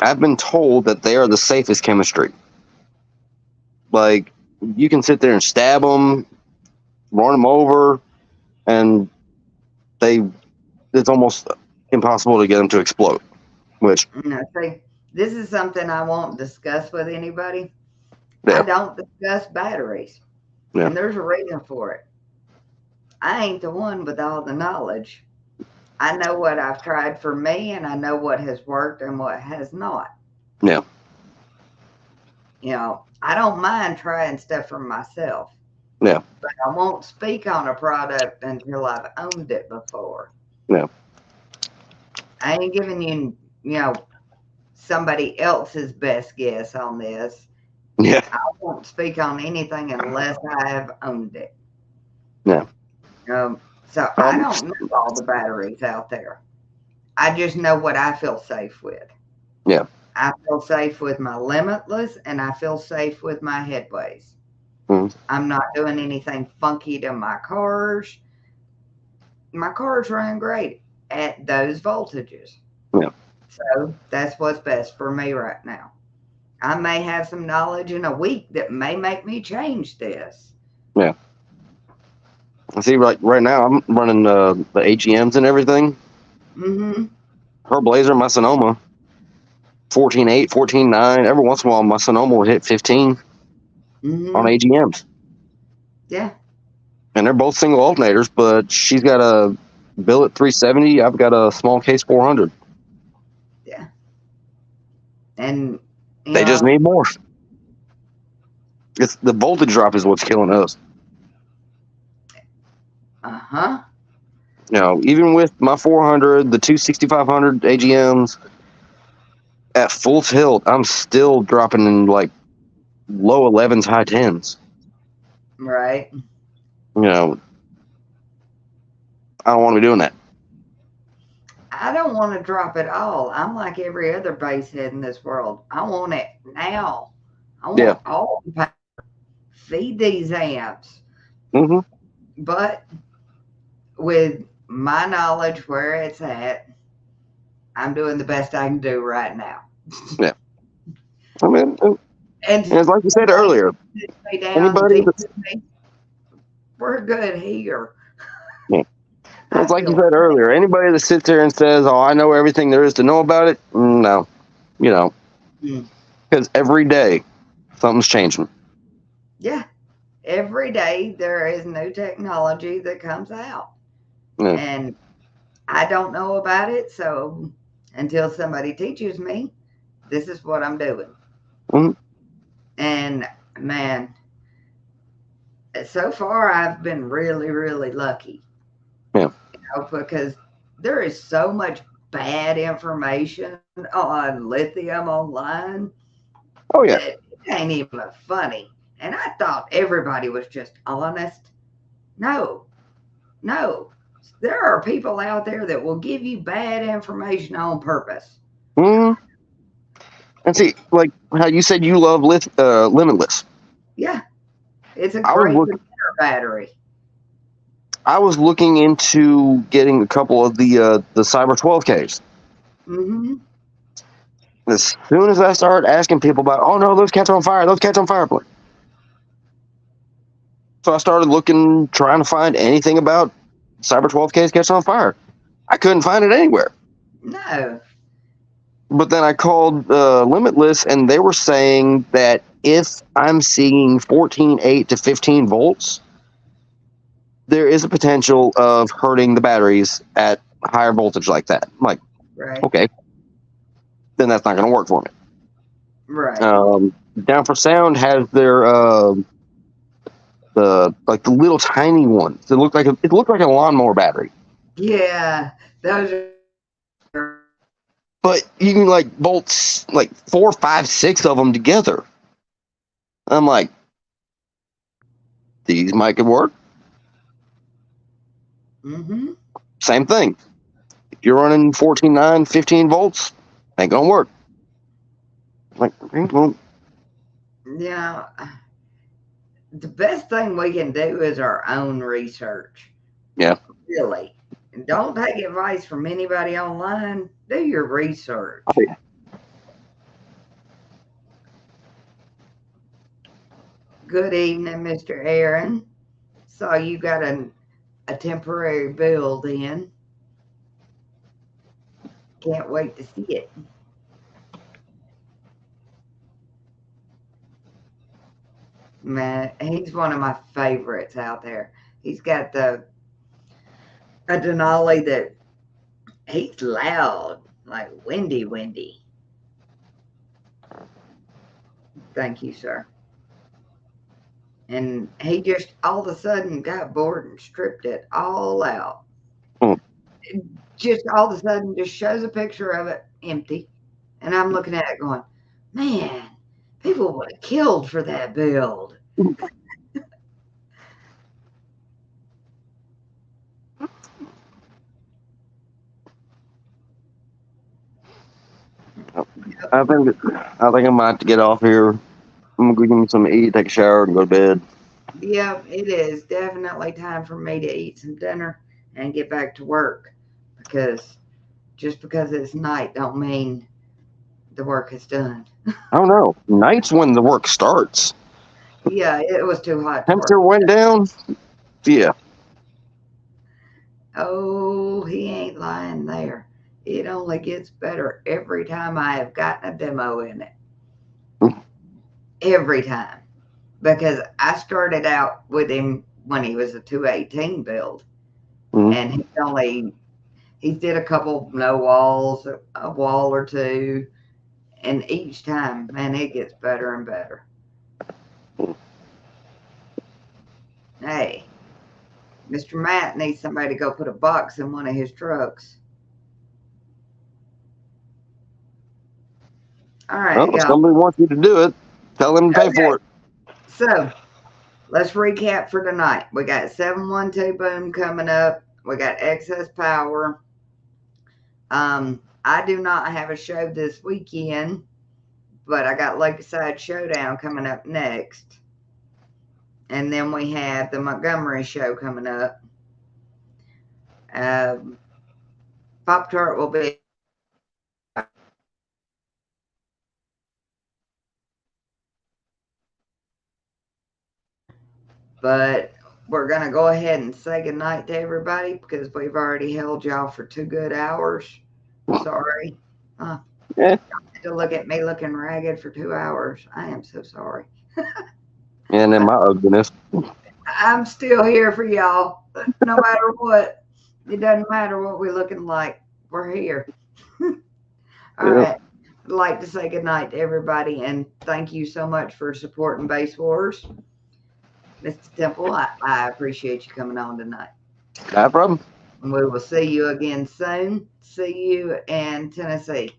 I've been told that they are the safest chemistry. Like, you can sit there and stab them, run them over, and they it's almost impossible to get them to explode. Which, No, see, this is something I won't discuss with anybody. I yeah, don't discuss batteries, yeah, and there's a reason for it. I ain't the one with all the knowledge. I know what I've tried for me, and I know what has worked and what has not. yeah, I don't mind trying stuff for myself, yeah, but I won't speak on a product until I've owned it before. yeah, I ain't giving you, you know, somebody else's best guess on this. yeah, I won't speak on anything unless I have owned it. yeah. So I Um, don't know all the batteries out there. I just know what I feel safe with. yeah. I feel safe with my limitless and I feel safe with my headways. Mm, I'm not doing anything funky to my cars. My cars run great at those voltages. yeah. So that's what's best for me right now. I may have some knowledge in a week that may make me change this. Yeah. See, right now I'm running the AGMs and everything. Hmm. Her Blazer, my Sonoma, 14.8, 14.9. Every once in a while, my Sonoma will hit 15 on Hmm. AGMs. Yeah. And they're both single alternators, but she's got a billet 370. I've got a small case 400. Yeah. And, you They just know, need more. It's the voltage drop is what's killing us. uh huh. You know, even with my 400, the two 6500 AGMs at full tilt, I'm still dropping in like low 11s, high 10s. Right. You know, I don't want to be doing that. I don't want to drop it all. I'm like every other basehead in this world. I want it now. I Yeah, want all the power. feed these amps. Hmm. But with my knowledge where it's at, I'm doing the best I can do right now. Yeah. I mean, and And it's like you said somebody earlier. sits me down and Anybody that's teaches me, we're good here. yeah, I it's like you feel said earlier. Anybody that sits there and says, "Oh, I know everything there is to know about it," no, you know, mm, because every day something's changing. yeah. Every day there is new technology that comes out. Yeah. And I don't know about it, so until somebody teaches me, this is what I'm doing. Mhm. And man, so far I've been really, really lucky, Yeah. because there is so much bad information on lithium online Oh that yeah. it ain't even funny. And I thought everybody was just honest. No, no. There are people out there that will give you bad information on purpose. Hmm. And see, like how you said you love Limitless. Yeah, it's a I was great look, beginner battery. I was looking into getting a couple of the Cyber 12Ks. Hmm. As soon as I started asking people about, oh no, those catch on fire, those catch on fire. So I started looking, trying to find anything about Cyber 12Ks catch on fire. I couldn't find it anywhere. No. But then I called Limitless, and they were saying that if I'm seeing 14.8 to 15 volts, there is a potential of hurting the batteries at higher voltage like that. I'm like, Right. okay, then that's not going to work for me. Right. Down for Sound has their the little tiny ones. It looked like a lawnmower battery, Yeah. Those are. but you can like bolt like 4, 5, 6 of them together. I'm like, these might could work. Hmm. Same thing. If you're running 14.9, 15 volts, ain't gonna work. Like, okay, well, You know, the best thing we can do is our own research. yeah. Really. And don't take advice from anybody online. Do your research. I- Good evening, Mr. Aaron. Saw you got a temporary build in. Can't wait to see it. Man, he's one of my favorites out there. He's got a Denali that he's loud, like windy, windy. Thank you, sir. And he just all of a sudden got bored and stripped it all out. mm, Just all of a sudden, just shows a picture of it empty, and I'm looking at it going, man, people would have killed for that build. I think I might have to get off here. I'm gonna go give me something to eat, take a shower, and go to bed. Yeah, it is definitely time for me to eat some dinner and get back to work, because just because it's night don't mean the work is done. I don't know. Night's when the work starts. Yeah, it was too hot to Temperature work. went down. Yeah. Oh, he ain't lying there. It only gets better every time I have gotten a demo in it. Every time. Because I started out with him when he was a 218 build, Mm-hmm. and he did a couple no walls, a wall or two, and each time, man, it gets better and better. Hey, Mr. Matt needs somebody to go put a box in one of his trucks. All right, Well, if y'all. somebody wants you to do it, tell them to pay for Okay, it. so let's recap for tonight. We got 712 boom coming up. We got excess power. I do not have a show this weekend, but I got Lakeside Showdown coming up next. And then we have the Montgomery show coming up. Pop Tart will be but we're going to go ahead and say goodnight to everybody because we've already held y'all for 2 good hours. Sorry. Yeah. To look at me looking ragged for 2 hours. I am so sorry. And then my ugliness. I'm still here for y'all. No matter what. It doesn't matter what we're looking like. We're here. All right. I'd like to say goodnight to everybody and thank you so much for supporting Base Wars. Mr. Temple, I appreciate you coming on tonight. No problem. And we will see you again soon. See you in Tennessee.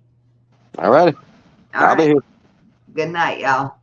All righty. I'll be here. Good night, y'all.